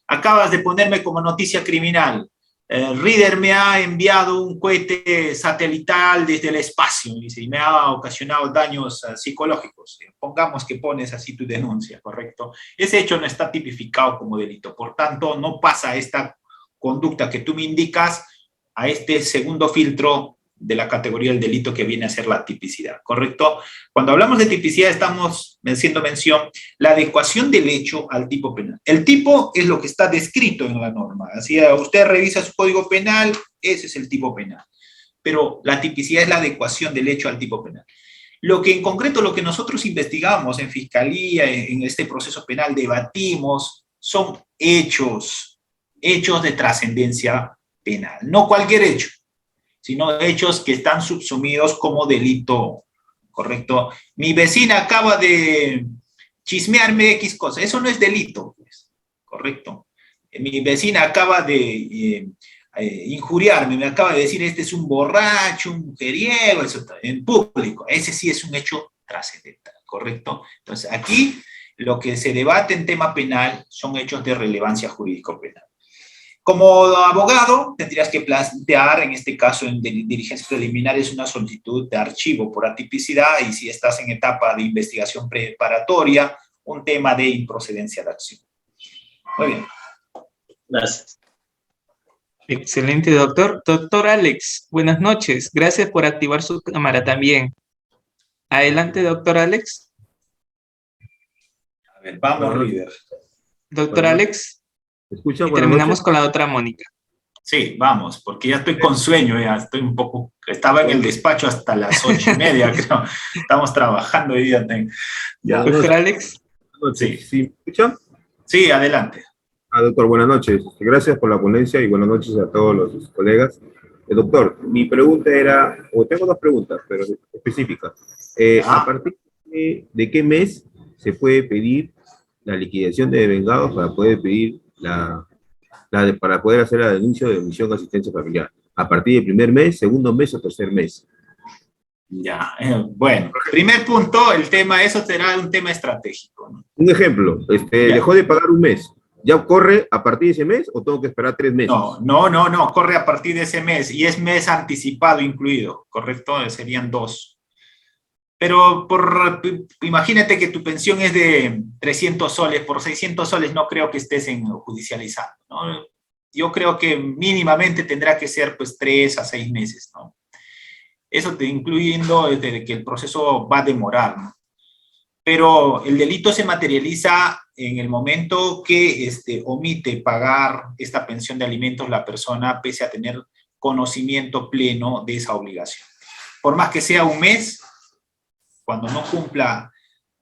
Acabas de ponerme como noticia criminal. Reader me ha enviado un cohete satelital desde el espacio y me ha ocasionado daños psicológicos. Pongamos que pones así tu denuncia, ¿correcto? Ese hecho no está tipificado como delito, por tanto no pasa esta conducta que tú me indicas a este segundo filtro de la categoría del delito que viene a ser la tipicidad, ¿correcto? Cuando hablamos de tipicidad estamos haciendo mención la adecuación del hecho al tipo penal. El tipo es lo que está descrito en la norma. Así usted revisa su código penal, ese es el tipo penal. Pero la tipicidad es la adecuación del hecho al tipo penal. Lo que en concreto, lo que nosotros investigamos en fiscalía, en este proceso penal, debatimos, son hechos de trascendencia penal. No cualquier hecho, sino hechos que están subsumidos como delito, ¿correcto? Mi vecina acaba de chismearme X cosa, eso no es delito, pues, ¿correcto? Mi vecina acaba de injuriarme, me acaba de decir, este es un borracho, un mujeriego, eso en público, ese sí es un hecho trascendental, ¿correcto? Entonces, aquí lo que se debate en tema penal son hechos de relevancia jurídico-penal. Como abogado, tendrías que plantear, en este caso en diligencias preliminares, una solicitud de archivo por atipicidad y si estás en etapa de investigación preparatoria, un tema de improcedencia de acción. Muy bien. Gracias. Excelente, doctor. Doctor Alex, buenas noches. Gracias por activar su cámara también. Adelante, doctor Alex. A ver, vamos, líder. Doctor Alex. ¿Escucha? Y terminamos con la doctora Mónica. Sí, vamos, porque ya estoy con sueño, ya estoy un poco, estaba en el despacho hasta las 8:30, creo. Estamos trabajando hoy día. Ya. Doctor Alex. Sí. ¿Sí? ¿Me escucha? Sí, adelante. Doctor, buenas noches. Gracias por la ponencia y buenas noches a todos los colegas. Doctor, mi pregunta era, o tengo dos preguntas, pero específicas. ¿A partir de qué mes se puede pedir la liquidación de devengados para poder pedir para poder hacer la denuncia de omisión de asistencia familiar? ¿A partir del primer mes, segundo mes o tercer mes? Ya, bueno, primer punto, el tema, eso será un tema estratégico, ¿no? Un ejemplo, dejó de pagar un mes. ¿Ya corre a partir de ese mes o tengo que esperar 3 meses? No, corre a partir de ese mes y es mes anticipado incluido, ¿correcto? Serían 2. Pero imagínate que tu pensión es de 300 soles, por 600 soles no creo que estés judicializando, ¿no? Yo creo que mínimamente tendrá que ser pues 3 a 6 meses, ¿no? Eso te incluyendo desde que el proceso va a demorar, ¿no? Pero el delito se materializa en el momento que omite pagar esta pensión de alimentos la persona pese a tener conocimiento pleno de esa obligación. Por más que sea un mes, cuando no cumpla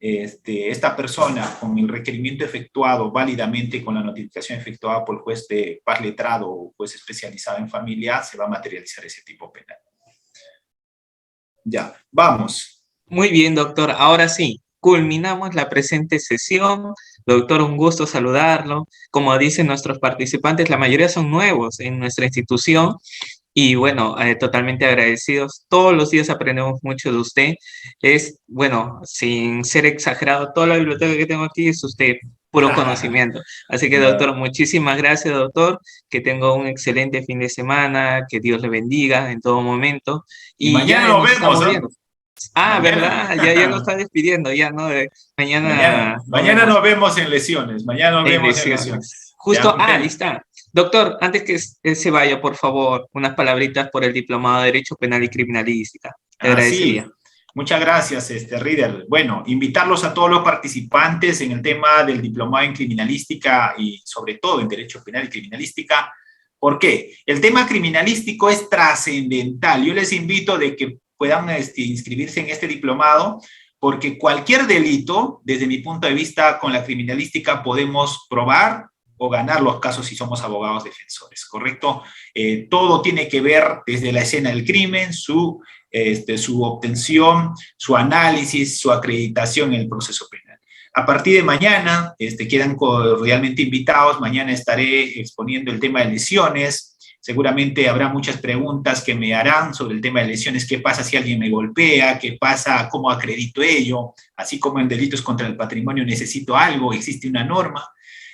esta persona con el requerimiento efectuado válidamente con la notificación efectuada por el juez de paz letrado o juez especializado en familia, se va a materializar ese tipo penal. Ya, vamos. Muy bien, doctor. Ahora sí, culminamos la presente sesión. Doctor, un gusto saludarlo. Como dicen nuestros participantes, la mayoría son nuevos en nuestra institución. Y bueno, totalmente agradecidos. Todos los días aprendemos mucho de usted. Es, bueno, sin ser exagerado, toda la biblioteca que tengo aquí es usted, puro conocimiento. Así que, doctor, muchísimas gracias, doctor. Que tenga un excelente fin de semana, que Dios le bendiga en todo momento. Y mañana nos vemos, ¿no? Ah, mañana. ¿Verdad? Ya nos está despidiendo, ya, ¿no? Mañana nos vemos en lesiones. Mañana nos vemos en lesiones. Justo, ahí está. Doctor, antes que se vaya, por favor, unas palabritas por el Diplomado de Derecho Penal y Criminalística. Te agradecería. Sí. Muchas gracias, Reader. Bueno, invitarlos a todos los participantes en el tema del Diplomado en Criminalística y sobre todo en Derecho Penal y Criminalística. ¿Por qué? El tema criminalístico es trascendental. Yo les invito de que puedan inscribirse en este diplomado porque cualquier delito, desde mi punto de vista, con la criminalística podemos probar o ganar los casos si somos abogados defensores, ¿correcto? Todo tiene que ver desde la escena del crimen, su obtención, su análisis, su acreditación en el proceso penal. A partir de mañana, quedan cordialmente invitados. Mañana estaré exponiendo el tema de lesiones. Seguramente habrá muchas preguntas que me harán sobre el tema de lesiones. ¿Qué pasa si alguien me golpea? ¿Qué pasa? ¿Cómo acredito ello? Así como en delitos contra el patrimonio necesito algo, existe una norma.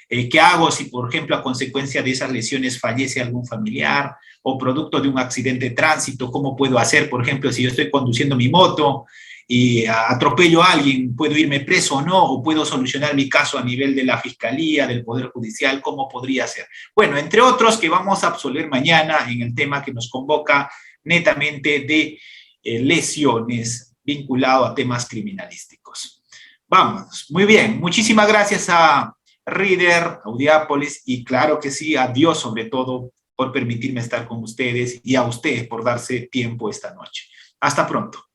¿Qué hago si, por ejemplo, a consecuencia de esas lesiones fallece algún familiar o producto de un accidente de tránsito? ¿Cómo puedo hacer, por ejemplo, si yo estoy conduciendo mi moto y atropello a alguien, ¿puedo irme preso o no? ¿O puedo solucionar mi caso a nivel de la Fiscalía, del Poder Judicial? ¿Cómo podría ser? Bueno, entre otros que vamos a absolver mañana en el tema que nos convoca netamente de lesiones vinculado a temas criminalísticos. Vamos, muy bien. Muchísimas gracias a Reader, Audiápolis y claro que sí, a Dios sobre todo por permitirme estar con ustedes y a ustedes por darse tiempo esta noche. Hasta pronto.